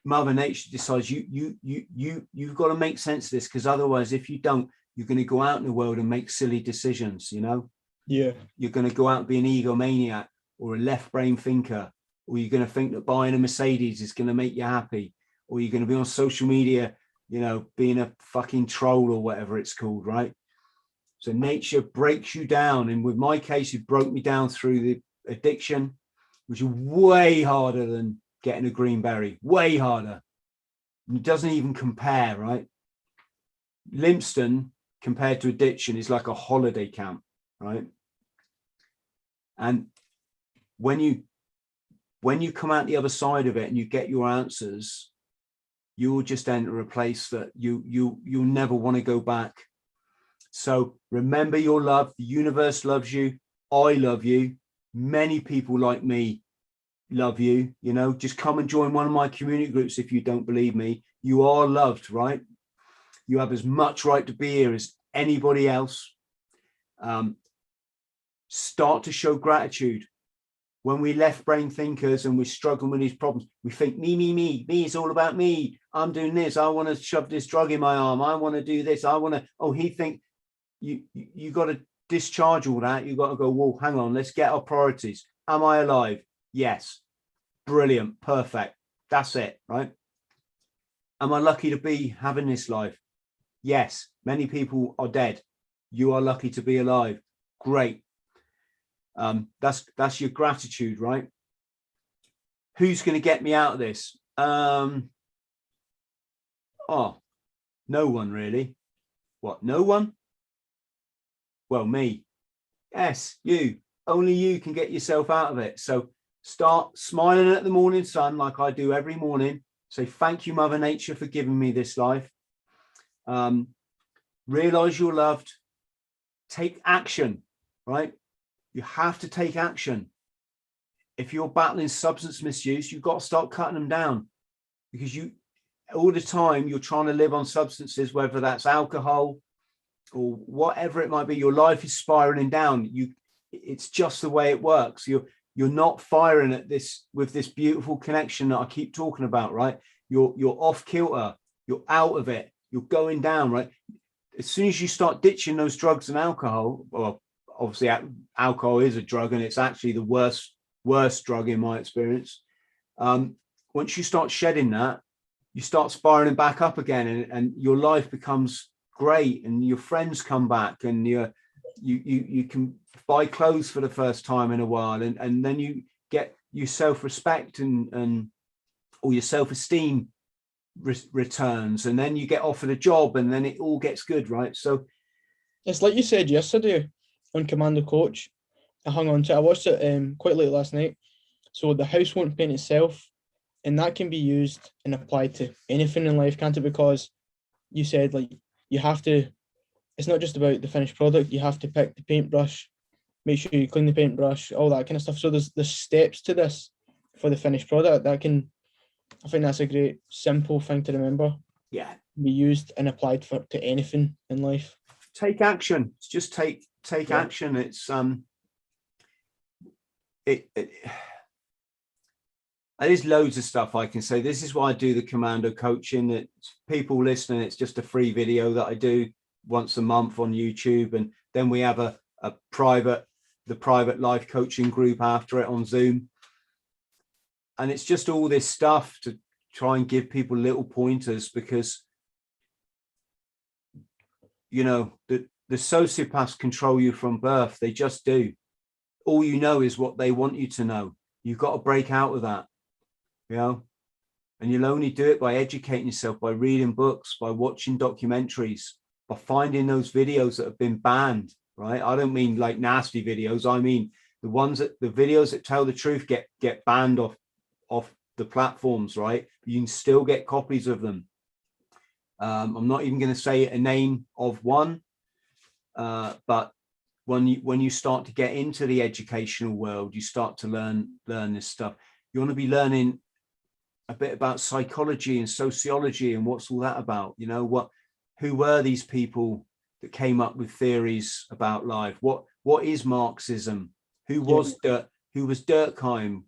Speaker 1: Mother Nature decides you've got to make sense of this, because otherwise, if you don't, you're going to go out in the world and make silly decisions.
Speaker 2: Yeah.
Speaker 1: You're going to go out and be an egomaniac or a left brain thinker, or you're going to think that buying a Mercedes is going to make you happy, or you're going to be on social media, being a fucking troll or whatever it's called, right? So nature breaks you down. And with my case, it broke me down through the addiction, which is way harder than getting a green berry, way harder. It doesn't even compare, right? Limpston compared to addiction is like a holiday camp, right? And when you come out the other side of it and you get your answers, you'll just enter a place that you'll never want to go back. So remember your love. The universe loves you. I love you. Many people like me love you. Just come and join one of my community groups if you don't believe me. You are loved, right? You have as much right to be here as anybody else. Start to show gratitude. When we left brain thinkers and we're struggling with these problems, we think me, it's all about me. I'm doing this. I want to shove this drug in my arm. I want to do this. He think you got to discharge all that. You got to go, well, hang on, let's get our priorities. Am I alive? Yes. Brilliant. Perfect. That's it, right? Am I lucky to be having this life? Yes. Many people are dead. You are lucky to be alive. Great. That's your gratitude, right? Who's going to get me out of this? No one really. What? No one? Well, me. Yes, you. Only you can get yourself out of it. So start smiling at the morning sun like I do every morning. Say, thank you, Mother Nature, for giving me this life. Realize you're loved. Take action, right? You have to take action. If you're battling substance misuse, you've got to start cutting them down, because all the time you're trying to live on substances, whether that's alcohol or whatever it might be. Your life is spiraling down. It's just the way it works. You're not firing at this with this beautiful connection that I keep talking about, right? You're off kilter. You're out of it. You're going down, right? As soon as you start ditching those drugs and alcohol, well, obviously alcohol is a drug, and it's actually the worst drug in my experience. Once you start shedding that, you start spiraling back up again, and your life becomes great, and your friends come back, and you can buy clothes for the first time in a while, and then you get your self-respect and or your self-esteem returns, and then you get offered a job, and then it all gets good, right? So
Speaker 2: it's like you said yesterday on Commando Coach. I hung on to it. I watched it quite late last night. So the house won't paint itself, and that can be used and applied to anything in life, can't it? Because you said, like, you have to, it's not just about the finished product. You have to pick the paintbrush, make sure you clean the paintbrush, all that kind of stuff. So there's steps to this for the finished product that can, I think that's a great simple thing to remember.
Speaker 1: Yeah,
Speaker 2: be used and applied to anything in life.
Speaker 1: Take action. Just take action. It's there's loads of stuff I can say. This is why I do the Commando coaching. It's people listening. It's just a free video that I do once a month on YouTube, and then we have the private life coaching group after it on Zoom. And it's just all this stuff to try and give people little pointers, because the sociopaths control you from birth. They just do. All you know is what they want you to know. You've got to break out of that, and you'll only do it by educating yourself, by reading books, by watching documentaries, by finding those videos that have been banned, right? I don't mean like nasty videos. I mean the videos that tell the truth get banned off the platforms, right? You can still get copies of them. I'm not even going to say a name of one, but when you start to get into the educational world, you start to learn this stuff. You want to be learning a bit about psychology and sociology and what's all that about. Who were these people that came up with theories about life? What is Marxism? Who was Durkheim?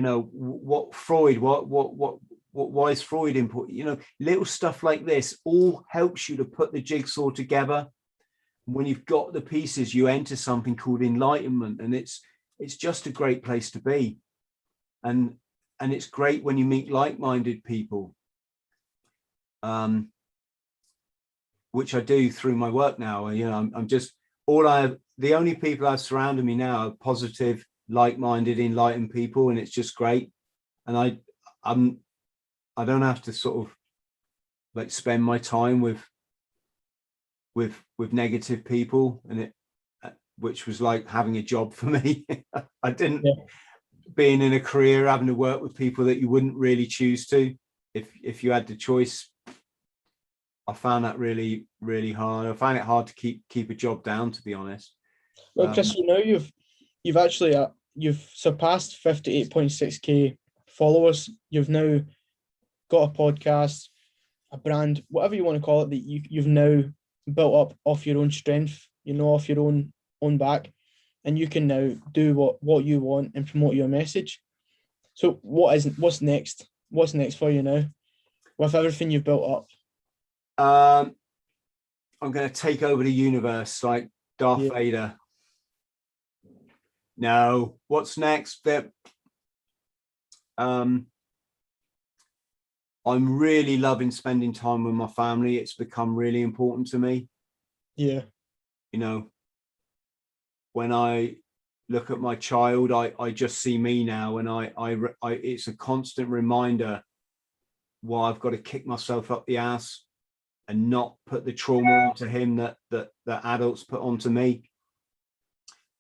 Speaker 1: what Freud, why is Freud important? Little stuff like this all helps you to put the jigsaw together. When you've got the pieces, you enter something called enlightenment, and it's just a great place to be. And it's great when you meet like-minded people, which I do through my work now. I'm just the only people I've surrounded me now are positive, like-minded, enlightened people, and it's just great. And I don't have to sort of like spend my time with negative people, and which was like having a job for me. I didn't being in a career, having to work with people that you wouldn't really choose to if you had the choice. I found that really, really hard. I find it hard to keep a job down, to be honest.
Speaker 2: Well, Chris, now you've actually you've surpassed 58.6k followers. You've now got a podcast, a brand, whatever you want to call it, that you've now built up off your own strength, off your own back, and you can now do what you want and promote your message. So what's next? What's next for you now with everything you've built up?
Speaker 1: I'm going to take over the universe like Darth Vader. No, what's next? I'm really loving spending time with my family. It's become really important to me.
Speaker 2: Yeah.
Speaker 1: When I look at my child, I just see me now, and I it's a constant reminder why I've got to kick myself up the ass and not put the trauma onto him that adults put onto me,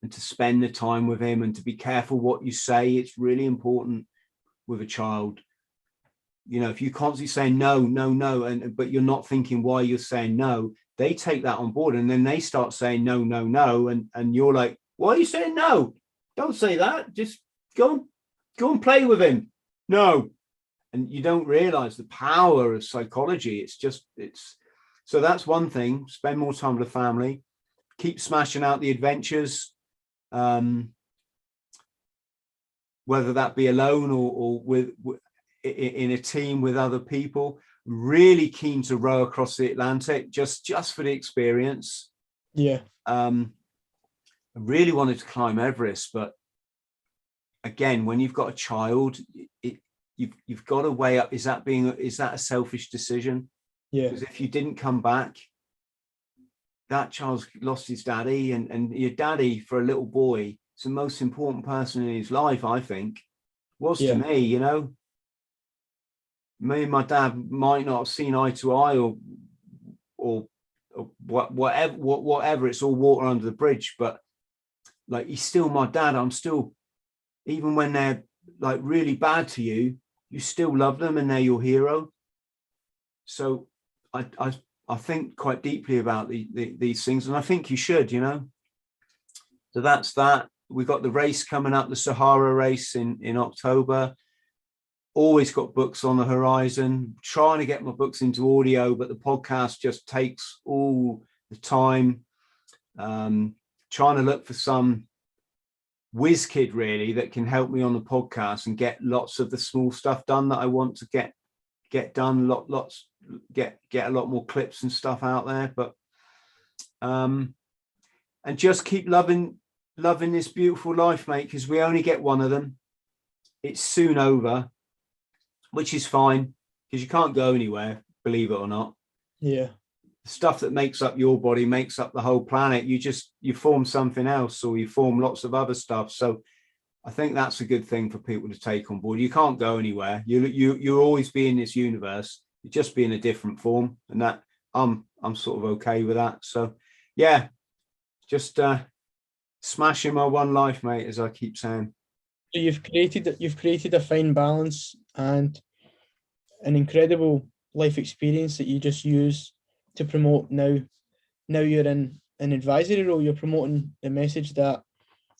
Speaker 1: and to spend the time with him and to be careful what you say. It's really important with a child. If you constantly say no, but you're not thinking why you're saying no, they take that on board, and then they start saying no, and you're like, why are you saying no? Don't say that. Just go and play with him. No. And you don't realize the power of psychology. So that's one thing. Spend more time with the family. Keep smashing out the adventures, whether that be alone or in a team with other people. Really keen to row across the Atlantic just for the experience.
Speaker 2: Yeah.
Speaker 1: I really wanted to climb Everest, but again, when you've got a child, you've got to weigh up, is that a selfish decision?
Speaker 2: Yeah.
Speaker 1: Because if you didn't come back, that child's lost his daddy, and your daddy for a little boy is the most important person in his life, I think. Was to me, me and my dad might not have seen eye to eye, or whatever. It's all water under the bridge, but like, he's still my dad. I'm still, even when they're like really bad to you, you still love them and they're your hero. So I think quite deeply about these things, and I think you should, So that's that. We've got the race coming up, the Sahara race in October. Always got books on the horizon. Trying to get my books into audio, but the podcast just takes all the time. Trying to look for some whiz kid really that can help me on the podcast and get lots of the small stuff done that I want to get done. Get a lot more clips and stuff out there, but and just keep loving this beautiful life, mate, because we only get one of them. It's soon over, which is fine, because you can't go anywhere, believe it or not.
Speaker 2: Yeah.
Speaker 1: The stuff that makes up your body makes up the whole planet. You form something else, or you form lots of other stuff. So I think that's a good thing for people to take on board. You can't go anywhere. You'll always be in this universe. You just be in a different form, and that I'm sort of okay with that. So yeah, just smashing my one life, mate, as I keep saying.
Speaker 2: So you've created a fine balance and an incredible life experience that you just use to promote now. Now you're in an advisory role. You're promoting the message that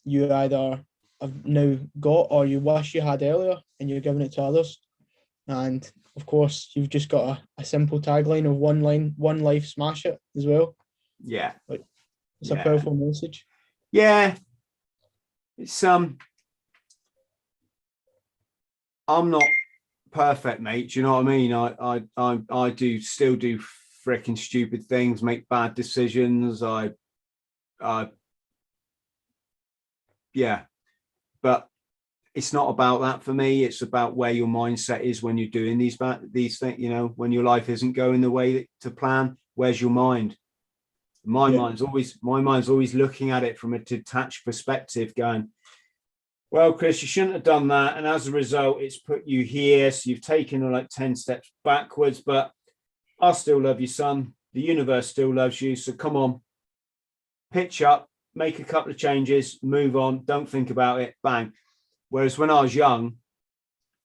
Speaker 2: you either have now got or you wish you had earlier, and you're giving it to others. And of course, you've just got a simple tagline of one life, smash it as well.
Speaker 1: Yeah,
Speaker 2: it's a powerful message.
Speaker 1: Yeah, it's I'm not perfect, mate. Do you know what I mean? I do still do freaking stupid things, make bad decisions. Yeah, but it's not about that for me. It's about where your mindset is when you're doing these things. You know, when your life isn't going the way to plan, where's your mind? My mind's always looking at it from a detached perspective, going, well, Chris, you shouldn't have done that, and as a result, it's put you here. So you've taken like 10 steps backwards, but I still love you, son. The universe still loves you. So come on, pitch up, make a couple of changes, move on. Don't think about it. Bang. Whereas when I was young,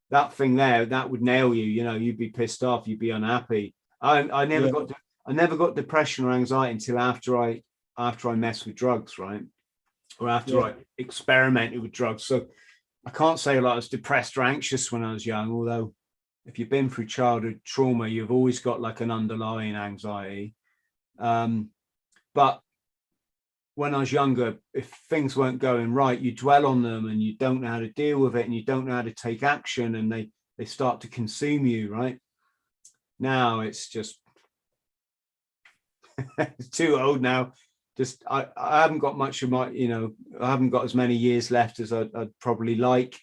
Speaker 1: that thing there, that would nail you. You know, you'd be pissed off. You'd be unhappy. I never got depression or anxiety until after I messed with drugs, right? Or after I experimented with drugs. So I can't say like I was depressed or anxious when I was young, although if you've been through childhood trauma, you've always got like an underlying anxiety. But when I was younger, if things weren't going right, you dwell on them and you don't know how to deal with it and you don't know how to take action, and they start to consume you, right? Now it's just it's too old now. Just I haven't got much of my, you know, I haven't got as many years left as I'd probably like.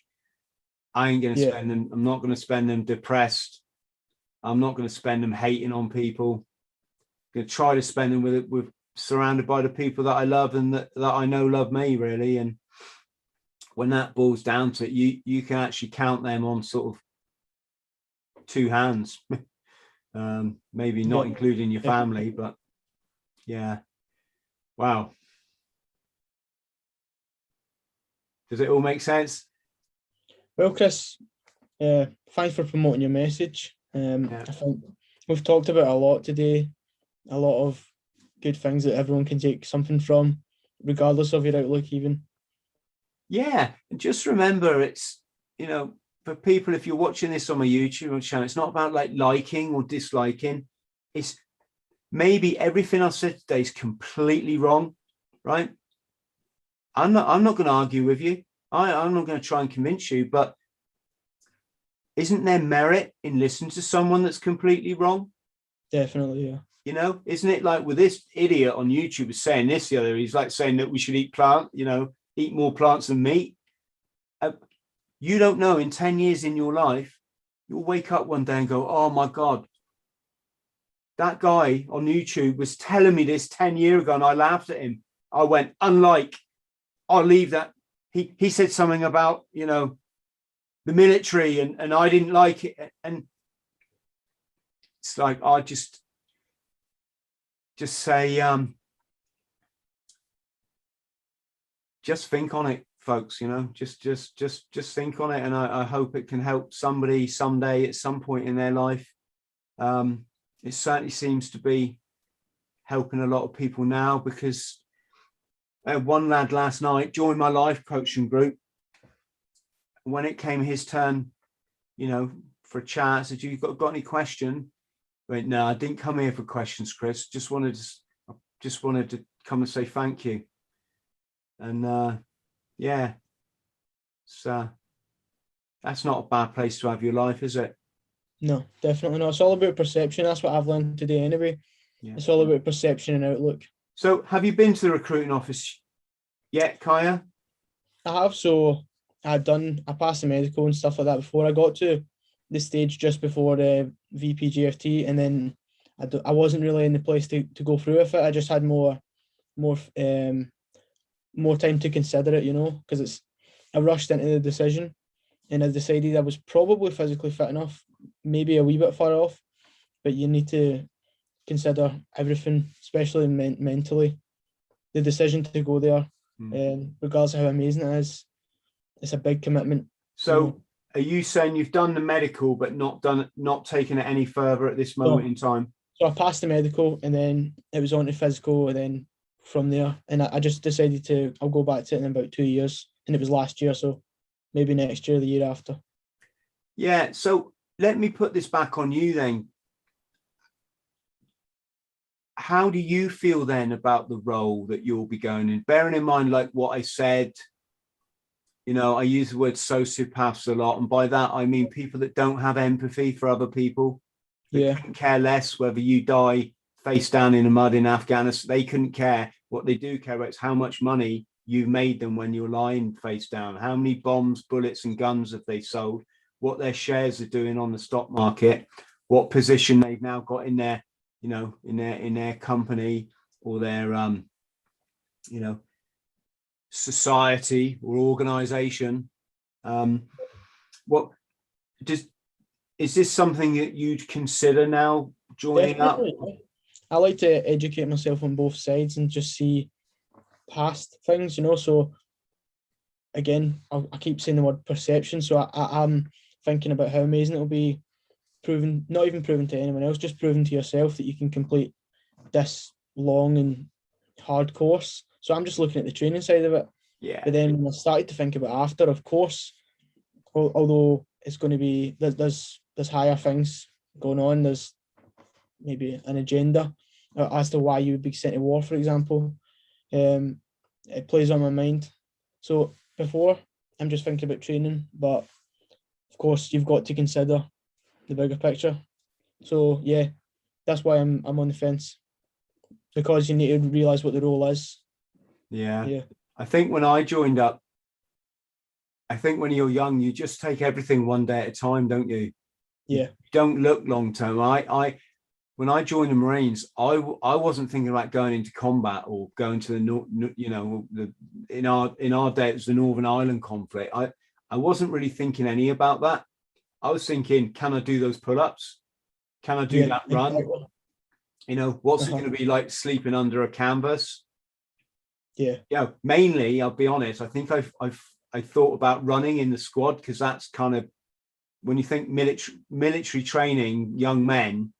Speaker 1: I ain't going to spend them. I'm not going to spend them depressed. I'm not going to spend them hating on people. I'm going to try to spend them with surrounded by the people that I love and that I know love me, really. And when that boils down to it, you can actually count them on sort of two hands. Maybe not including your family, but yeah. Wow. Does it all make sense?
Speaker 2: Well, Chris, thanks for promoting your message. I think we've talked about a lot today, a lot of good things that everyone can take something from, regardless of your outlook even. Yeah,
Speaker 1: and just remember, it's, you know, for people, if you're watching this on my YouTube channel, it's not about like liking or disliking. It's maybe everything I said today is completely wrong, right? I'm not going to argue with you. I'm not going to try and convince you, but isn't there merit in listening to someone that's completely wrong?
Speaker 2: Definitely, yeah.
Speaker 1: You know, isn't it like with this idiot on YouTube is saying this the other, he's like saying that we should eat eat more plants than meat. You don't know, in 10 years in your life, you'll wake up one day and go, oh my God, that guy on YouTube was telling me this 10 years ago and I laughed at him. I went, I'll leave that. He said something about, you know, the military and I didn't like it. And it's like, I just say, just think on it, folks, you know, just think on it. And I hope it can help somebody someday at some point in their life. It certainly seems to be helping a lot of people now, because one lad last night joined my life coaching group. When it came his turn, you know, for a chat, I said, you got any question? I went, no, I didn't come here for questions, Chris. Just wanted to come and say thank you. And yeah, so that's not a bad place to have your life, is it?
Speaker 2: No, definitely not. It's all about perception. That's what I've learned today anyway. Yeah. It's all about perception and outlook.
Speaker 1: So have you been to the recruiting office yet, Kaya?
Speaker 2: I have. So I passed the medical and stuff like that before. I got to the stage just before the VPGFT, and then I wasn't really in the place to go through with it. I just had more time to consider it, you know, because I rushed into the decision, and I decided I was probably physically fit enough, maybe a wee bit far off, but you need to consider everything, especially mentally. The decision to go there, regardless of how amazing it is, it's a big commitment.
Speaker 1: So, you know? Are you saying you've done the medical but not taken it any further at this moment in time?
Speaker 2: So I passed the medical, and then it was on to physical, and then from there, and I just decided I'll go back to it in about 2 years, and it was last year, so maybe next year, the year after.
Speaker 1: Yeah. So let me put this back on you then. How do you feel then about the role that you'll be going in? Bearing in mind, like what I said, I use the word sociopaths a lot, and by that I mean people that don't have empathy for other people. They couldn't care less whether you die face down in the mud in Afghanistan. They couldn't care. What they do care about is how much money you've made them when you're lying face down. How many bombs, bullets, and guns have they sold? What their shares are doing on the stock market? What position they've now got in their, in their company or their, society or organization. Is this something that you'd consider now joining up?
Speaker 2: I like to educate myself on both sides and just see past things, So again, I keep saying the word perception. So I'm thinking about how amazing it'll be proven, not even proven to anyone else, just proven to yourself that you can complete this long and hard course. So I'm just looking at the training side of it.
Speaker 1: Yeah.
Speaker 2: But then when I started to think about after, of course, although it's going to be, there's higher things going on, there's maybe an agenda as to why you would be sent to war, for example. It plays on my mind. So before, I'm just thinking about training, but of course you've got to consider the bigger picture. So yeah, that's why I'm on the fence, because you need to realise what the role is.
Speaker 1: Yeah. I think when I joined up, I think when you're young, you just take everything one day at a time, don't you?
Speaker 2: Yeah.
Speaker 1: You don't look long term. When I joined the Marines, I wasn't thinking about going into combat or going to in our day it was the Northern Ireland conflict. I wasn't really thinking any about that. I was thinking, can I do those pull-ups? Can I do that run? Exactly. What's it going to be like sleeping under a canvas? Yeah. Mainly, I'll be honest, I think I thought about running in the squad, because that's kind of, when you think military training, young men,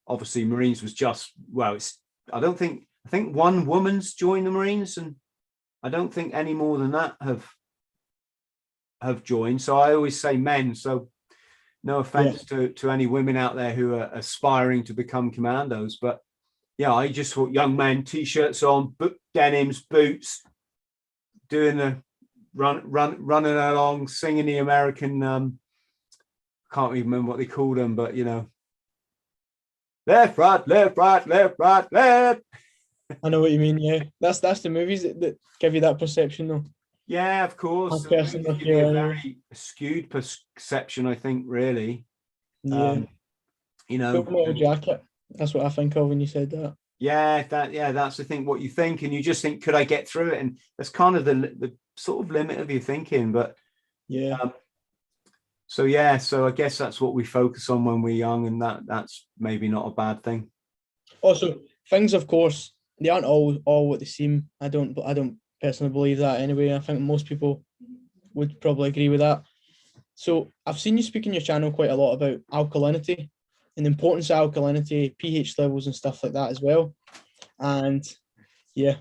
Speaker 1: obviously Marines was just, I think one woman's joined the Marines, and I don't think any more than that have joined. So I always say men. So no offense to any women out there who are aspiring to become commandos, but yeah, I just thought young men, t-shirts on, denims, boots, doing the running along, singing the American, can't even remember what they called them, but left, right, left, right, left, right, left.
Speaker 2: I know what you mean. Yeah, that's the movies that give you that perception, though.
Speaker 1: Yeah, of course. Give you a very skewed perception, I think, really.
Speaker 2: Yeah. Full Metal Jacket. That's what I think of when you said that.
Speaker 1: Yeah, that's the thing. What you think, and you just think, could I get through it? And that's kind of the sort of limit of your thinking. But
Speaker 2: yeah.
Speaker 1: So I guess that's what we focus on when we're young, and that's maybe not a bad thing.
Speaker 2: Also, things, of course, they aren't all what they seem. I don't personally believe that anyway. I think most people would probably agree with that. So I've seen you speak in your channel quite a lot about alkalinity and the importance of alkalinity, pH levels and stuff like that as well. And yeah,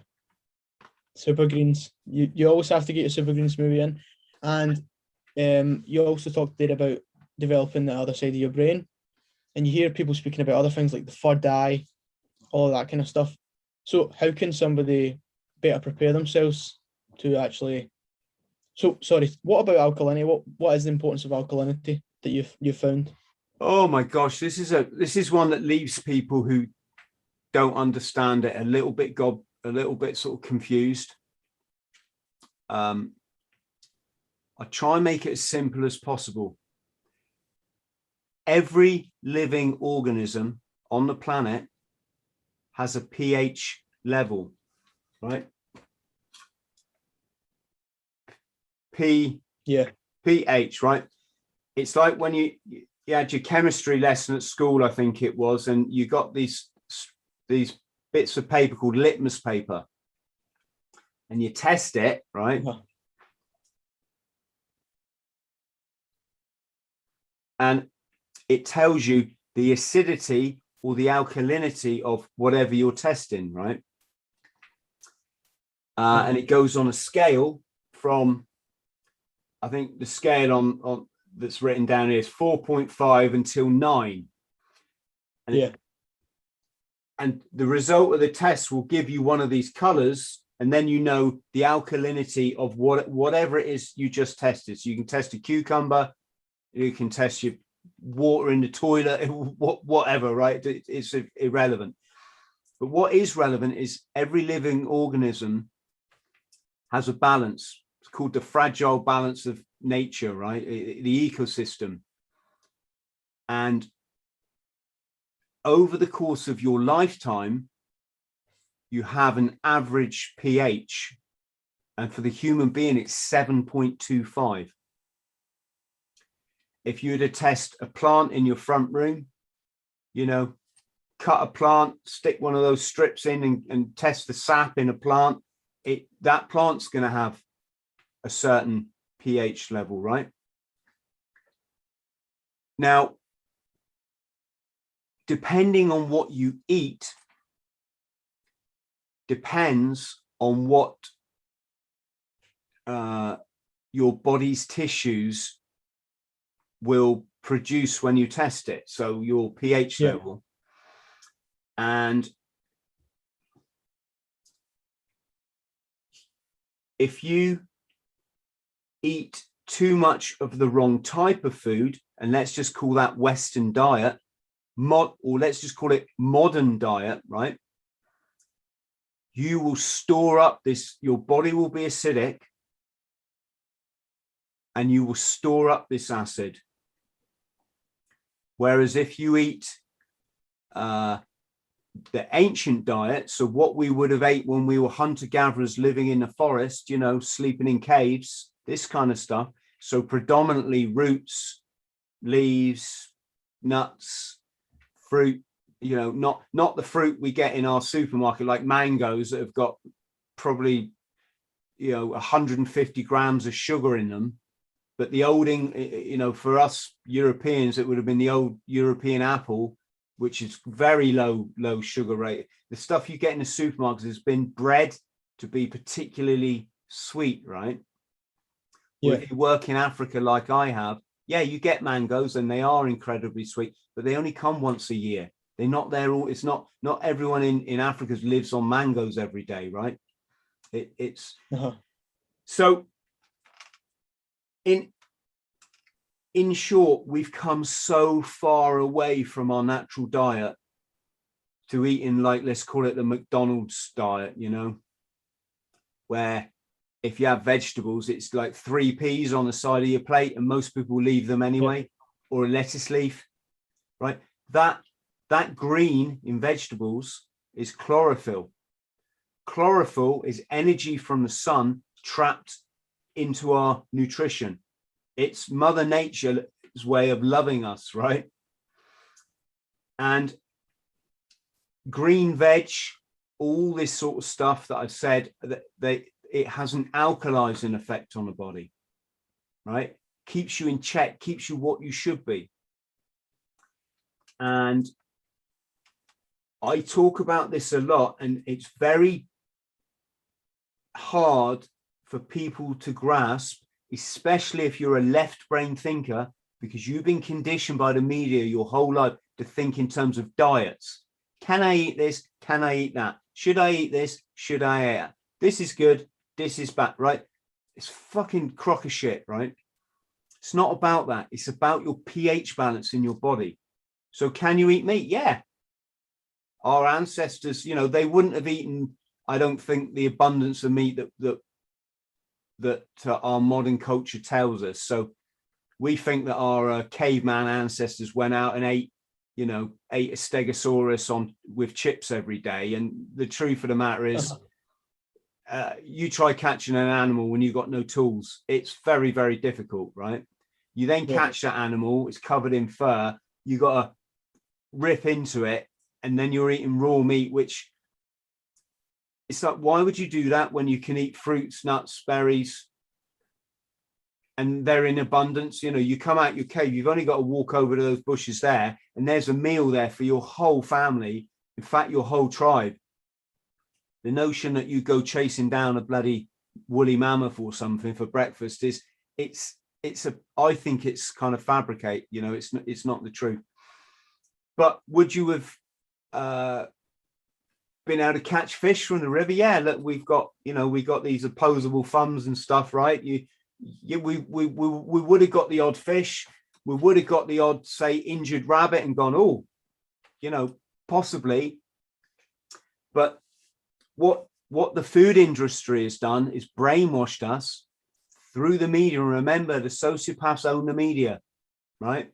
Speaker 2: Supergreens. You always have to get your Supergreens movie in. And you also talked there about developing the other side of your brain. And you hear people speaking about other things like the third eye, all of that kind of stuff. So how can somebody better prepare themselves to actually... So, sorry, what about alkalinity? What is the importance of alkalinity that you've found?
Speaker 1: Oh my gosh, this is one that leaves people who don't understand it a little bit sort of confused. I try and make it as simple as possible. Every living organism on the planet has a pH level, right? pH, right? It's like when you had your chemistry lesson at school, I think it was, and you got these bits of paper called litmus paper, and you test it, right? Uh-huh. And it tells you the acidity or the alkalinity of whatever you're testing, right? And it goes on a scale from, I think the scale on that's written down here is 4.5 until 9. And and the result of the test will give you one of these colors And then you know the alkalinity of whatever it is you just tested. So you can test a cucumber, you can test your water in the toilet, whatever, right? It's irrelevant. But what is relevant is every living organism has a balance. It's called the fragile balance of nature, right? The ecosystem. And over the course of your lifetime, you have an average pH. And for the human being, it's 7.25. If you were to test a plant in your front room, you know, cut a plant, stick one of those strips in and test the sap in a plant, that plant's going to have a certain pH level, right? Now, depending on what you eat, depends on what your body's tissues will produce when you test it. So your pH level. And if you eat too much of the wrong type of food, and let's just call that Western diet, or let's just call it modern diet, right? You will store up your body will be acidic, and you will store up this acid. Whereas if you eat the ancient diet, so what we would have ate when we were hunter-gatherers living in the forest, you know, sleeping in caves, this kind of stuff. So predominantly roots, leaves, nuts, fruit, you know, not the fruit we get in our supermarket, like mangoes that have got probably, you know, 150 grams of sugar in them. But the you know, for us Europeans, it would have been the old European apple, which is very low sugar rate. The stuff you get in the supermarkets has been bred to be particularly sweet, right? Yeah. Well, if you work in Africa like I have, yeah, you get mangoes and they are incredibly sweet, but they only come once a year. They're not there all. It's not everyone in Africa lives on mangoes every day, right? It's so. In short, we've come so far away from our natural diet to eating, like, let's call it the McDonald's diet, you know, where if you have vegetables, it's like 3 peas on the side of your plate, and most people leave them anyway, or a lettuce leaf, right? That green in vegetables is chlorophyll. Chlorophyll is energy from the sun trapped into our nutrition. It's Mother Nature's way of loving us, right? And green veg, all this sort of stuff that I've said, that it has an alkalizing effect on the body, right? Keeps you in check, keeps you what you should be. And I talk about this a lot, and it's very hard for people to grasp, especially if you're a left brain thinker, because you've been conditioned by the media your whole life to think in terms of diets. Can I eat this? Can I eat that? Should I eat this? Should I eat that? This is good. This is bad, right? It's fucking crock of shit, right? It's not about that. It's about your pH balance in your body. So can you eat meat? Yeah. Our ancestors, you know, they wouldn't have eaten, I don't think, the abundance of meat that our modern culture tells us. So we think that our caveman ancestors went out and ate a stegosaurus with chips every day. And the truth of the matter is, you try catching an animal when you've got no tools. It's very, very difficult, right? You then catch that animal, it's covered in fur, you got to rip into it, and then you're eating raw meat, which, it's like, why would you do that when you can eat fruits, nuts, berries, and they're in abundance? You know, you come out your cave, you've only got to walk over to those bushes there, and there's a meal there for your whole family, in fact, your whole tribe. The notion that you go chasing down a bloody woolly mammoth or something for breakfast I think it's kind of fabricate, you know, it's not the truth. But would you have been able to catch fish from the river? Yeah, look, we've got, we got these opposable thumbs and stuff, right? We would have got the odd fish. We would have got the odd, say, injured rabbit and gone, oh, possibly. But what the food industry has done is brainwashed us through the media. And remember, the sociopaths own the media, right?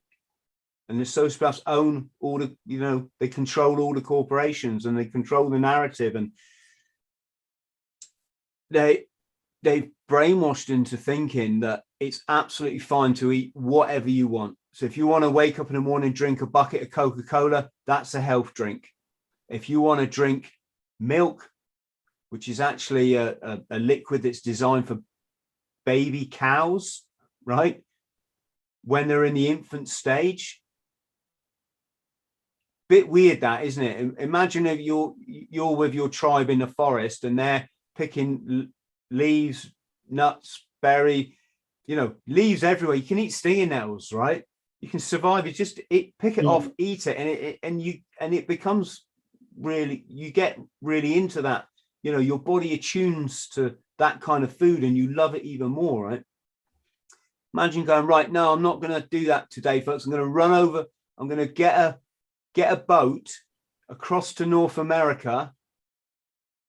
Speaker 1: And the sociopaths own all the, they control all the corporations and they control the narrative, and they've brainwashed into thinking that it's absolutely fine to eat whatever you want. So if you want to wake up in the morning, drink a bucket of Coca-Cola, that's a health drink. If you want to drink milk, which is actually a liquid that's designed for baby cows, right? When they're in the infant stage. Bit weird, that, isn't it? Imagine if you're with your tribe in the forest and they're picking leaves, nuts, berry, leaves everywhere. You can eat stinging nettles, right? You can survive. You just pick it off, eat it, and it becomes really, you get really into that. Your body attunes to that kind of food and you love it even more, right? Imagine going, right, no, I'm not going to do that today, folks. I'm going to run over. I'm going to get a boat across to North America.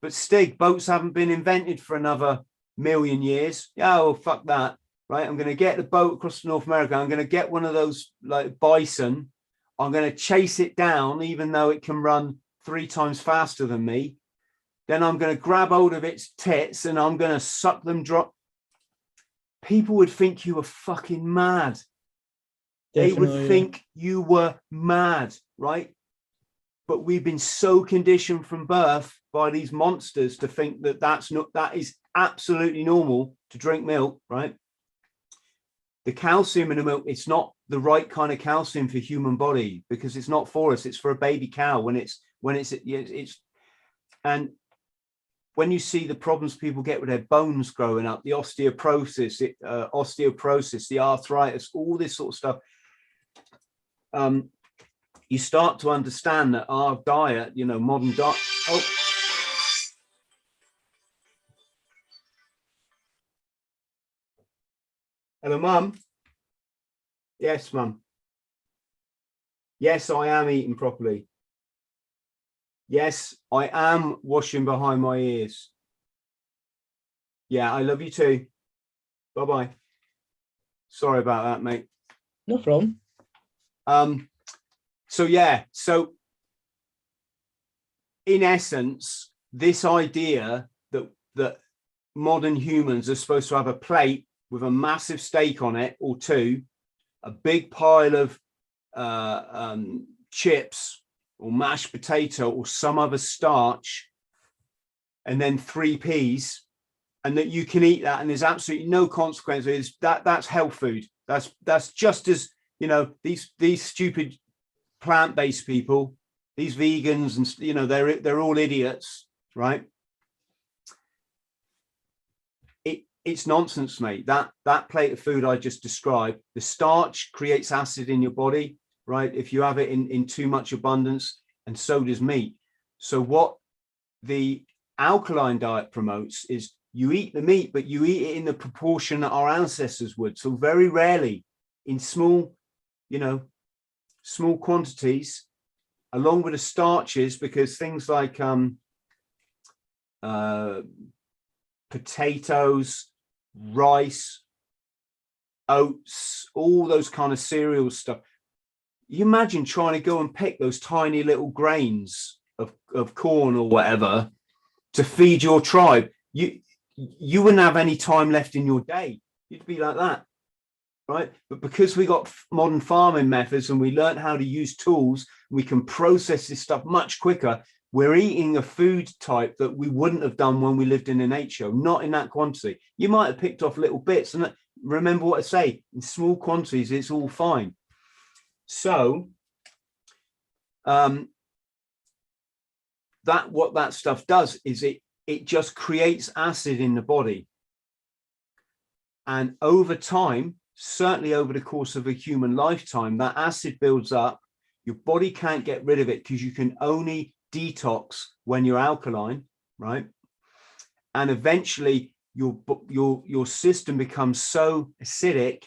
Speaker 1: But Stig, boats haven't been invented for another million years. Yeah, well, fuck that, right? I'm going to get the boat across to North America. I'm going to get one of those like bison. I'm going to chase it down, even though it can run 3 times faster than me. Then I'm going to grab hold of its tits and I'm going to suck them dry. People would think you were fucking mad. They would think you were mad, right? But we've been so conditioned from birth by these monsters to think that that is absolutely normal to drink milk, right? The calcium in the milk, it's not the right kind of calcium for human body because it's not for us. It's for a baby cow and when you see the problems people get with their bones growing up, the osteoporosis, the arthritis, all this sort of stuff. You start to understand that our diet, modern diet. Oh, hello, Mum. Yes, Mum. Yes, I am eating properly. Yes, I am washing behind my ears. Yeah, I love you too. Bye-bye. Sorry about that, mate.
Speaker 2: No problem.
Speaker 1: So in essence, this idea that modern humans are supposed to have a plate with a massive steak on it or 2, a big pile of chips or mashed potato or some other starch, and then 3 peas, and that you can eat that and there's absolutely no consequences. That's health food. That's just as, these stupid plant-based people, these vegans, and they're all idiots, right? It's nonsense, mate. That plate of food I just described, the starch creates acid in your body, right? If you have it in too much abundance, and so does meat. So what the alkaline diet promotes is you eat the meat, but you eat it in the proportion that our ancestors would. So very rarely, in small quantities, along with the starches, because things like potatoes, rice, oats, all those kind of cereal stuff. You imagine trying to go and pick those tiny little grains of corn or whatever to feed your tribe. You wouldn't have any time left in your day. You'd be like that, right? But because we got modern farming methods and we learned how to use tools, we can process this stuff much quicker. We're eating a food type that we wouldn't have done when we lived in the nature, not in that quantity. You might have picked off little bits, and remember what I say, in small quantities, it's all fine. So what that stuff does is it just creates acid in the body. And over time, certainly over the course of a human lifetime, that acid builds up. Your body can't get rid of it because you can only detox when you're alkaline, right? And eventually your system becomes so acidic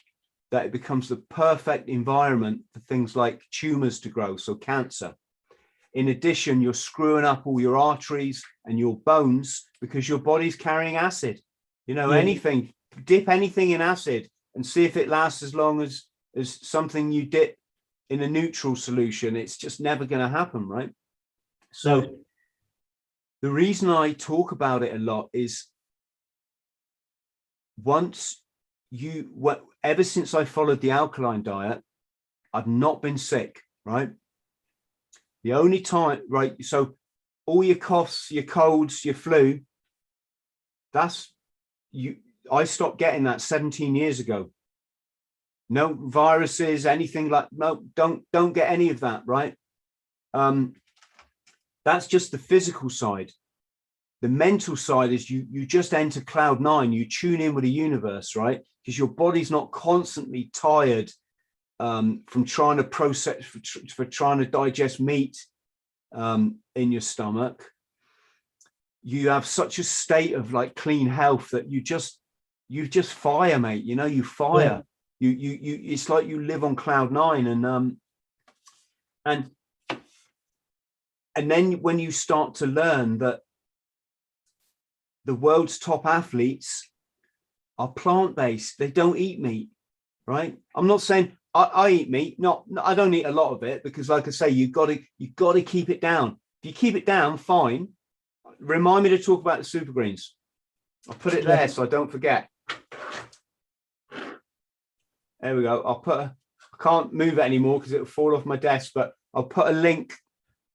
Speaker 1: that it becomes the perfect environment for things like tumors to grow, so cancer. In addition, you're screwing up all your arteries and your bones because your body's carrying acid. You know, anything, dip anything in acid and see if it lasts as long as something you dip in a neutral solution. It's just never going to happen, right? So the reason I talk about it a lot is ever since I followed the alkaline diet, I've not been sick, right? The only time, right? So all your coughs, your colds, your flu, I stopped getting that 17 years ago. No viruses, anything like, no, don't get any of that, right? That's just the physical side. The mental side is you just enter cloud nine, you tune in with the universe, right? Because your body's not constantly tired from trying to process, for trying to digest meat in your stomach. You have such a state of like clean health that you just fire, mate. You know, you fire. You it's like you live on cloud nine, and then when you start to learn that the world's top athletes are plant-based, they don't eat meat, right? I'm not saying I eat meat, I don't eat a lot of it, because like I say, you've got to keep it down. If you keep it down, fine. Remind me to talk about the Supergreens. I'll put it there so I don't forget. There we go. I can't move it anymore because it'll fall off my desk, but I'll put a link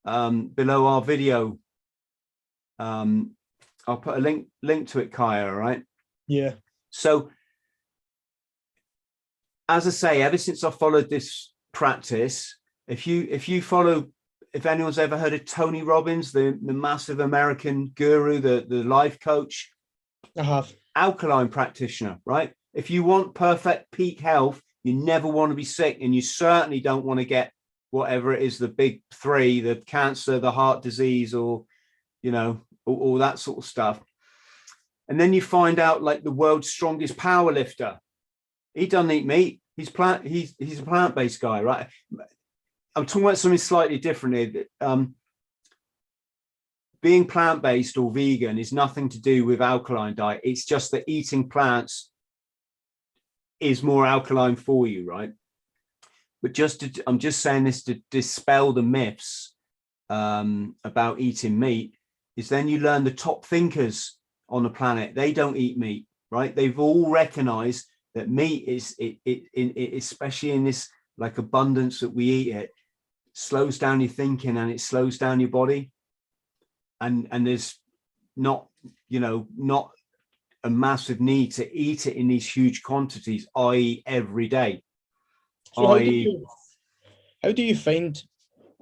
Speaker 1: below our video. I'll put a link to it, Kaya, all right?
Speaker 2: Yeah.
Speaker 1: So, as I say, ever since I followed this practice, if anyone's ever heard of Tony Robbins, the massive American guru, the life coach,
Speaker 2: I have.
Speaker 1: Alkaline practitioner, right? If you want perfect peak health, you never want to be sick, and you certainly don't want to get whatever it is, the big three, the cancer, the heart disease, or, you know, all that sort of stuff. And then you find out, like, the world's strongest power lifter, he doesn't eat meat. He's a plant-based guy, right? I'm talking about something slightly different here. Being plant-based or vegan is nothing to do with alkaline diet. It's just that eating plants is more alkaline for you, right? But I'm just saying this to dispel the myths about eating meat. Is then you learn the top thinkers on the planet, they don't eat meat, right? They've all recognized that meat is, especially in this like abundance that we eat it, slows down your thinking and it slows down your body. And there's not a massive need to eat it in these huge quantities, i.e. every day.
Speaker 2: So how do you find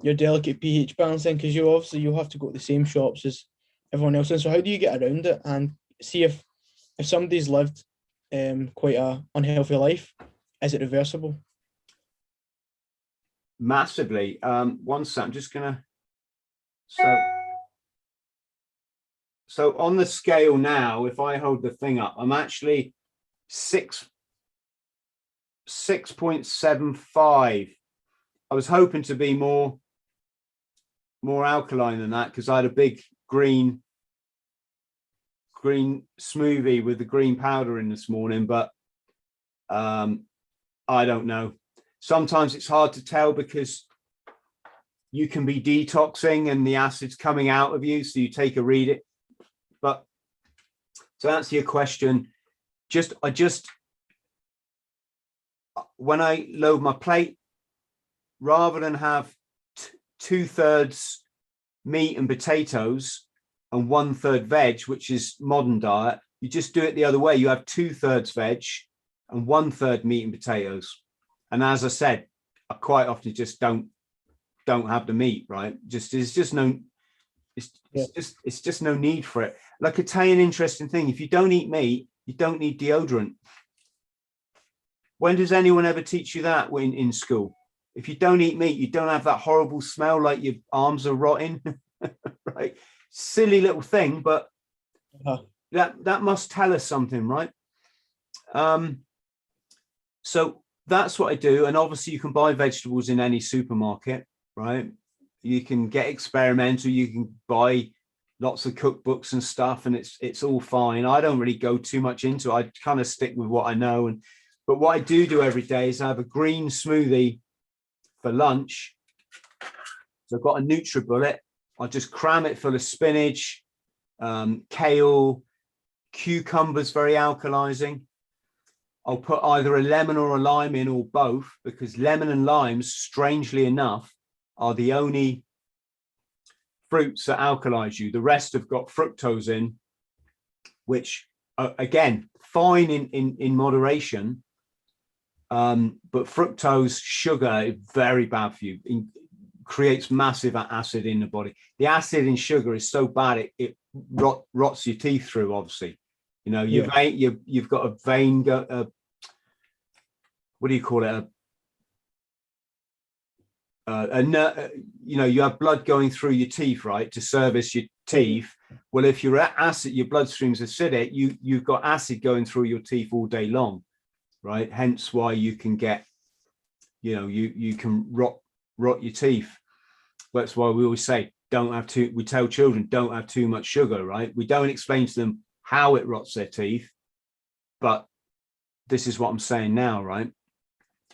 Speaker 2: your delicate pH balancing? Because you'll have to go to the same shops as everyone else. And so how do you get around it and see if somebody's lived quite a unhealthy life, is it reversible?
Speaker 1: Massively. One sec, I'm just gonna so on the scale now, if I hold the thing up, I'm actually 6.75. I was hoping to be more alkaline than that, because I had a big green smoothie with the green powder in this morning, but I don't know. Sometimes it's hard to tell because you can be detoxing and the acid's coming out of you, so you take a read it. But to answer your question, when I load my plate, rather than have 2/3 meat and potatoes and 1/3 veg, which is modern diet, you just do it the other way. You have 2/3 veg and 1/3 meat and potatoes. And as I said, I quite often just don't have the meat, right? It's just no need for it. Like, I tell you an interesting thing: if you don't eat meat, you don't need deodorant. When does anyone ever teach you that in school? If you don't eat meat, you don't have that horrible smell like your arms are rotting. right? Silly little thing, but
Speaker 2: Uh-huh.
Speaker 1: that must tell us something, right? So that's what I do. And obviously you can buy vegetables in any supermarket, right? You can get experimental, you can buy lots of cookbooks and stuff, and it's all fine. I don't really go too much into it. I kind of stick with what I know. But what I do every day is I have a green smoothie for lunch. So I've got a Nutribullet. I just cram it full of spinach, kale, cucumbers, very alkalizing. I'll put either a lemon or a lime in, or both, because lemon and limes, strangely enough, are the only fruits that alkalize you. The rest have got fructose in, which again, fine in moderation. But fructose, sugar, is very bad for you. It creates massive acid in the body. The acid in sugar is so bad it rots your teeth through, obviously. You know, you've got a vein, what do you call it? You know, you have blood going through your teeth, right, to service your teeth. Well, if your bloodstream's acidic, you've got acid going through your teeth all day long, right? Hence why you can get, you know, you can rot your teeth. That's why we always say we tell children don't have too much sugar, right? We don't explain to them how it rots their teeth, but this is what I'm saying now, right?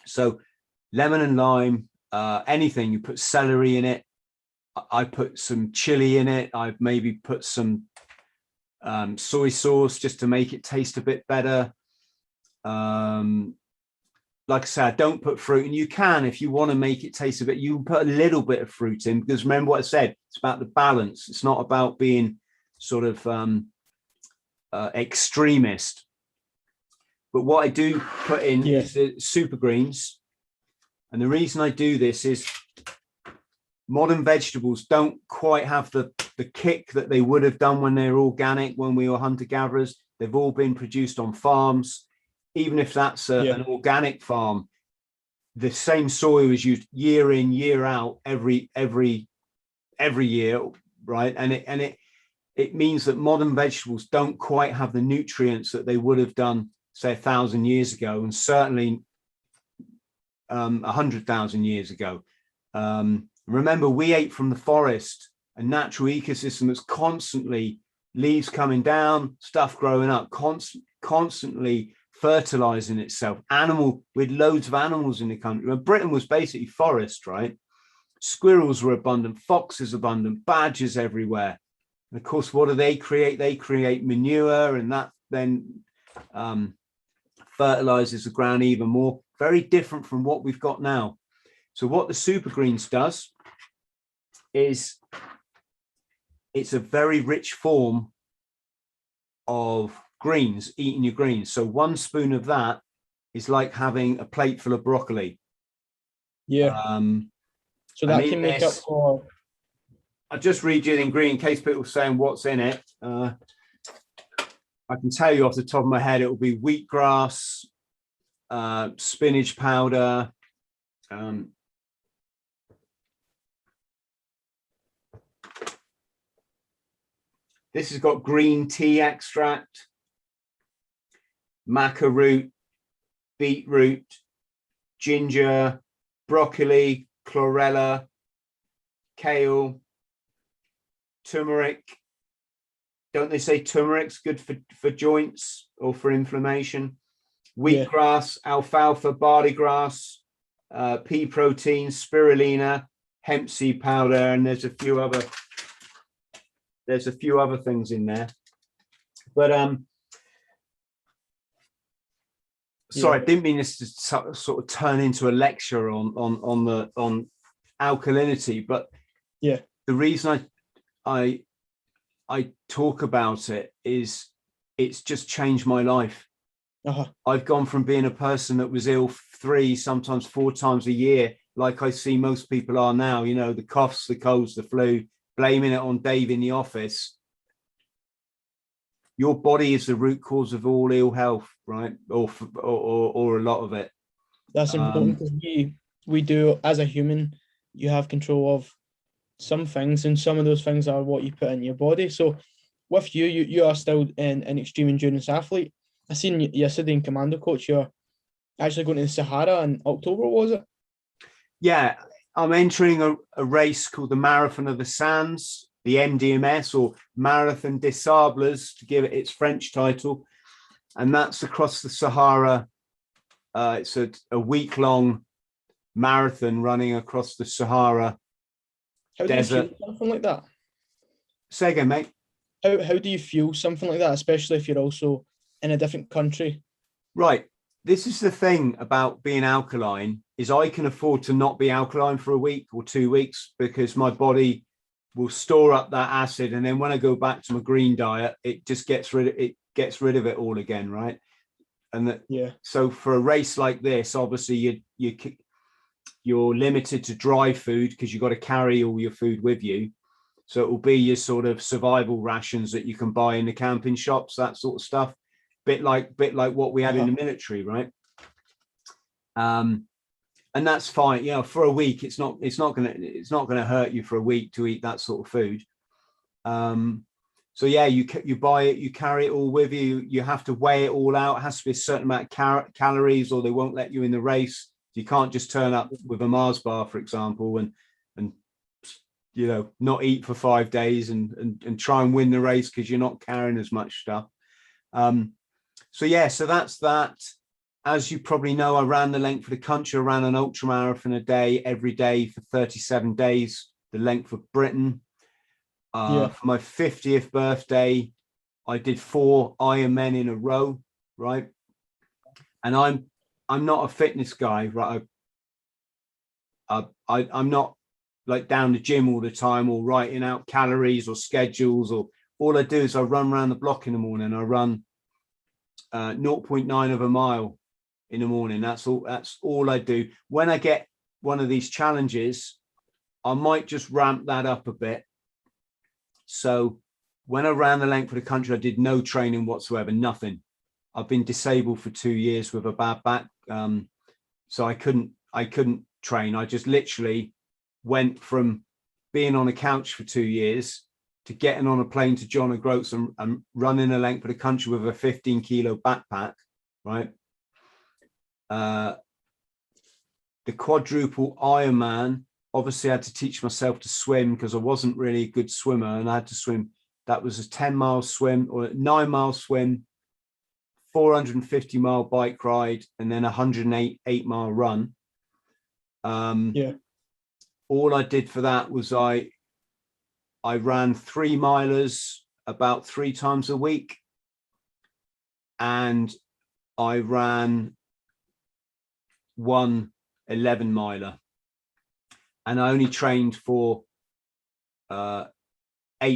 Speaker 1: So lemon and lime, anything, you put celery in it. I put some chili in it. I've maybe put some soy sauce just to make it taste a bit better. Like I said, don't put fruit, and you can, if you want to make it taste a bit, you can put a little bit of fruit in, because remember what I said, it's about the balance. It's not about being sort of extremist. But what I do put in is the Supergreens. And the reason I do this is modern vegetables don't quite have the kick that they would have done when they were organic, when we were hunter-gatherers. They've all been produced on farms. Even if that's an organic farm, the same soil is used year in, year out, every year, right? And it means that modern vegetables don't quite have the nutrients that they would have done, say, 1,000 years ago, and certainly 100,000 years ago. Remember, we ate from the forest, a natural ecosystem that's constantly leaves coming down, stuff growing up, constantly fertilizing itself. With loads of animals in the country. When Britain was basically forest, right? Squirrels were abundant, foxes abundant, badgers everywhere. And of course, what do they create? They create manure, and that then fertilizes the ground even more. Very different from what we've got now. So what the Supergreens does is it's a very rich form of greens, eating your greens. So 1 spoon of that is like having a plate full of broccoli.
Speaker 2: So that can make up for.
Speaker 1: I'll just read you the ingredient in case people are saying what's in it. I can tell you off the top of my head, it will be wheatgrass, spinach powder, this has got green tea extract, maca root, beetroot, ginger, broccoli, chlorella, kale, turmeric. Don't they say turmeric's good for joints or for inflammation? Wheatgrass, alfalfa, barley grass, pea protein, spirulina, hemp seed powder, and there's a few other things in there. But sorry, I didn't mean this to sort of turn into a lecture on alkalinity, but the reason I talk about it is it's just changed my life. I've gone from being a person that was ill 3, sometimes 4 times a year, like I see most people are now, you know, the coughs, the colds, the flu, blaming it on Dave in the office. Your body is the root cause of all ill health, right? Or a lot of it.
Speaker 2: That's important, because we do, as a human, you have control of some things, and some of those things are what you put in your body. So with you are still an extreme endurance athlete. I seen yesterday in Commando Coach, you're actually going to the Sahara in October, was it?
Speaker 1: Yeah, I'm entering a race called the Marathon of the Sands, the MDMS, or Marathon des Sables, to give it its French title. And that's across the Sahara. It's a week-long marathon running across the Sahara desert.
Speaker 2: Do you feel something like that?
Speaker 1: Say again, mate.
Speaker 2: How do you feel something like that, especially if you're also in a different country?
Speaker 1: Right. This is the thing about being alkaline, is I can afford to not be alkaline for a week or 2 weeks because my body will store up that acid, and then when I go back to my green diet, it just gets rid of it all again, right? And that,
Speaker 2: yeah.
Speaker 1: So for a race like this, obviously you're limited to dry food because you've got to carry all your food with you. So it will be your sort of survival rations that you can buy in the camping shops, that sort of stuff. Bit like what we had in the military, right? And that's fine. You know, for a week, it's not gonna hurt you for a week to eat that sort of food. So yeah, you buy it, you carry it all with you. You have to weigh it all out. It has to be a certain amount of calories, or they won't let you in the race. You can't just turn up with a Mars bar, for example, and you know, not eat for 5 days and try and win the race because you're not carrying as much stuff. So yeah, so that's that. As you probably know, I ran the length of the country. I ran an ultramarathon a day, every day for 37 days, the length of Britain. For my 50th birthday, I did 4 Ironmen in a row, right? And I'm not a fitness guy, right? I'm not like down the gym all the time or writing out calories or schedules, or all I do is I run around the block in the morning. I run 0.9 of a mile in the morning. That's all I do. When I get one of these challenges, I might just ramp that up a bit. So when I ran the length of the country, I did no training whatsoever, nothing. I've been disabled for 2 years with a bad back. So I couldn't train. I just literally went from being on a couch for 2 years to getting on a plane to John O'Groats and running the length of the country with a 15-kilo backpack, right? The quadruple Ironman, obviously I had to teach myself to swim because I wasn't really a good swimmer, and I had to swim. That was a 10-mile swim or a 9-mile swim, 450-mile bike ride, and then 108-mile run. All I did for that was I ran 3-milers about 3 times a week, and I ran 1 11-miler, and I only trained for 8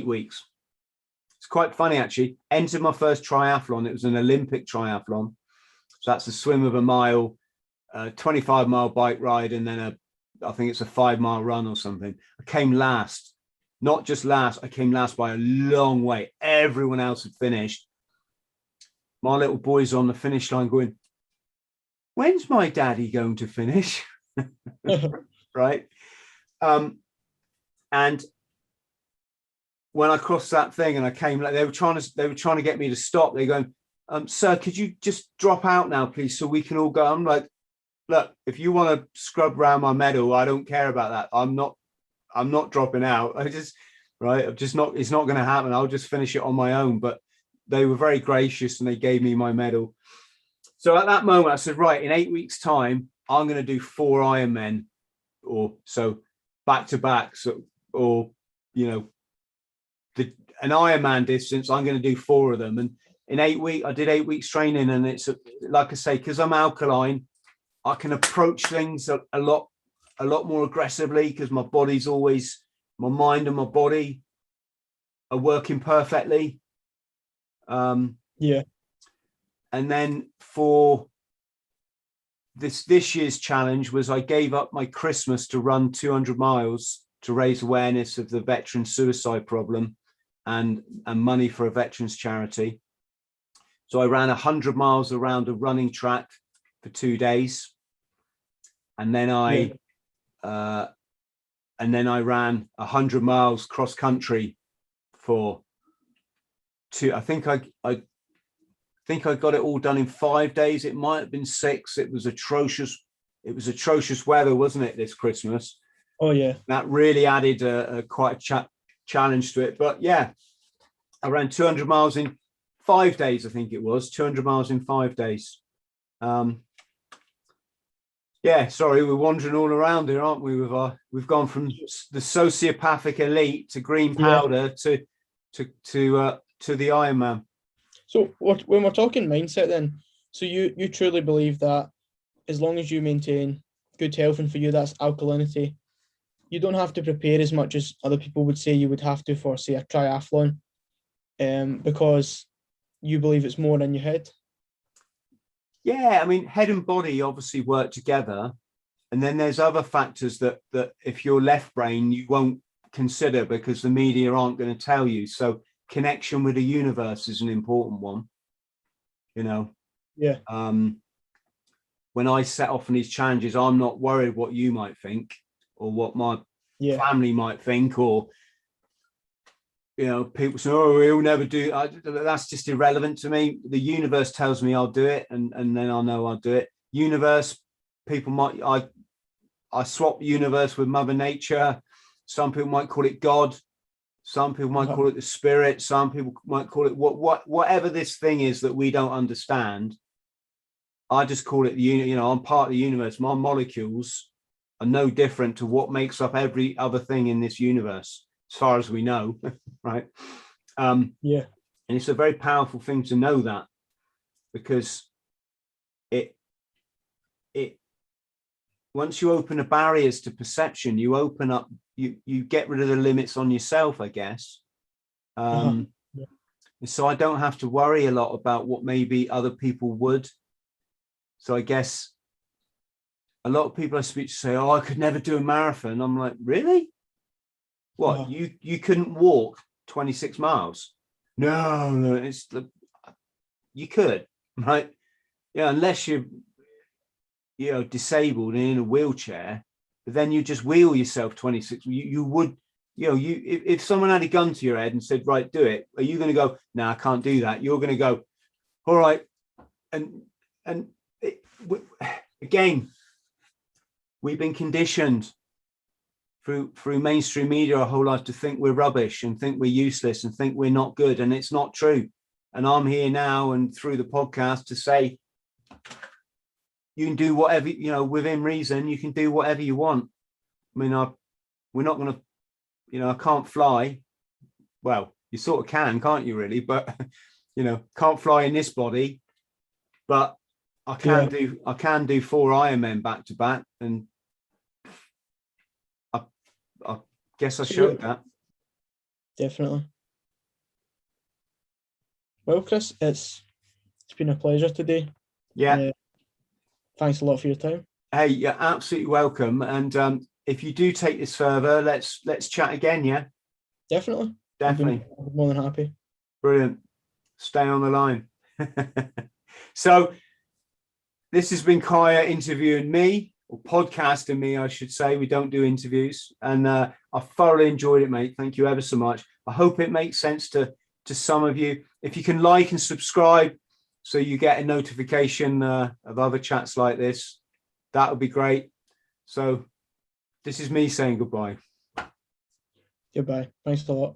Speaker 1: weeks. It's quite funny, actually. Entered my first triathlon. It was an Olympic triathlon. So that's a swim of a mile, 25-mile bike ride, and then I think it's a 5-mile run or something. I came last. Not just last, I came last by a long way. Everyone else had finished. My little boy's on the finish line going, when's my daddy going to finish? Right. And when I crossed that thing and I came, like they were trying to get me to stop. They're going, sir, could you just drop out now, please, so we can all go? I'm like, look, if you want to scrub around my medal, I don't care about that. I'm not dropping out. It's not going to happen. I'll just finish it on my own. But they were very gracious and they gave me my medal. So at that moment I said, right, in 8 weeks time, I'm going to do 4 Ironmen, or so back to back. So, or, you know, an Ironman distance, I'm going to do 4 of them. And in 8 weeks, I did 8 weeks training. And it's like I say, because I'm alkaline, I can approach things a lot more aggressively because my mind and my body are working perfectly. And then for this year's challenge was I gave up my Christmas to run 200 miles to raise awareness of the veteran suicide problem and money for a veterans charity. So I ran 100 miles around a running track for 2 days. And then and then I ran 100 miles cross country for two. I think I got it all done in 5 days. It might have been 6. It was atrocious. It was atrocious weather, wasn't it, this Christmas?
Speaker 2: Oh yeah.
Speaker 1: That really added quite a challenge to it. But yeah, I ran 200 miles in 5 days. I think it was 200 miles in 5 days. Yeah, sorry, we're wandering all around here, aren't we? We've gone from the sociopathic elite to green powder to the Iron Man.
Speaker 2: So when we're talking mindset, then, so you truly believe that as long as you maintain good health, and for you that's alkalinity, you don't have to prepare as much as other people would say you would have to for, say, a triathlon, because you believe it's more in your head.
Speaker 1: Yeah, I mean, head and body obviously work together, and then there's other factors that if you're left brain you won't consider because the media aren't going to tell you. So connection with the universe is an important one, you know.
Speaker 2: Yeah.
Speaker 1: When I set off on these challenges, I'm not worried what you might think or what my family might think, or people say, oh, he'll never do. That's just irrelevant to me. The universe tells me I'll do it, and then I'll know I'll do it. Universe, people might, I swap universe with Mother Nature. Some people might call it God. Some people might call it the spirit. Some people might call it whatever this thing is that we don't understand. I just call it I'm part of the universe. My molecules are no different to what makes up every other thing in this universe, as far as we know, right? And it's a very powerful thing to know that, because it once you open the barriers to perception, you open up, you get rid of the limits on yourself, I guess. So I don't have to worry a lot about what maybe other people would. So I guess a lot of people I speak to say, oh, I could never do a marathon. I'm like, really? What, you couldn't walk 26 miles? No, you could, right? Yeah, unless you're disabled and in a wheelchair, but then you just wheel yourself 26. You would, if someone had a gun to your head and said, right, do it, are you going to go, no, I can't do that? You're going to go, all right. And again, we've been conditioned through mainstream media our whole life to think we're rubbish and think we're useless and think we're not good, and it's not true. And I'm here now and through the podcast to say you can do whatever, within reason, you can do whatever you want. I mean, we're not going to, I can't fly. Well, you sort of can't you really? But, can't fly in this body, but I can do 4 Ironmen back to back, and I guess I showed that.
Speaker 2: Definitely. Well, Chris, it's been a pleasure today.
Speaker 1: Yeah.
Speaker 2: Thanks a lot for your time.
Speaker 1: Hey, you're absolutely welcome. And if you do take this further, let's chat again. Yeah.
Speaker 2: Definitely.
Speaker 1: Definitely.
Speaker 2: I'd be more than happy.
Speaker 1: Brilliant. Stay on the line. So this has been Kaya interviewing me, or podcasting me, I should say. We don't do interviews. And I thoroughly enjoyed it, mate. Thank you ever so much. I hope it makes sense to some of you. If you can like and subscribe so you get a notification of other chats like this, that would be great. So this is me saying goodbye.
Speaker 2: Goodbye. Thanks a lot.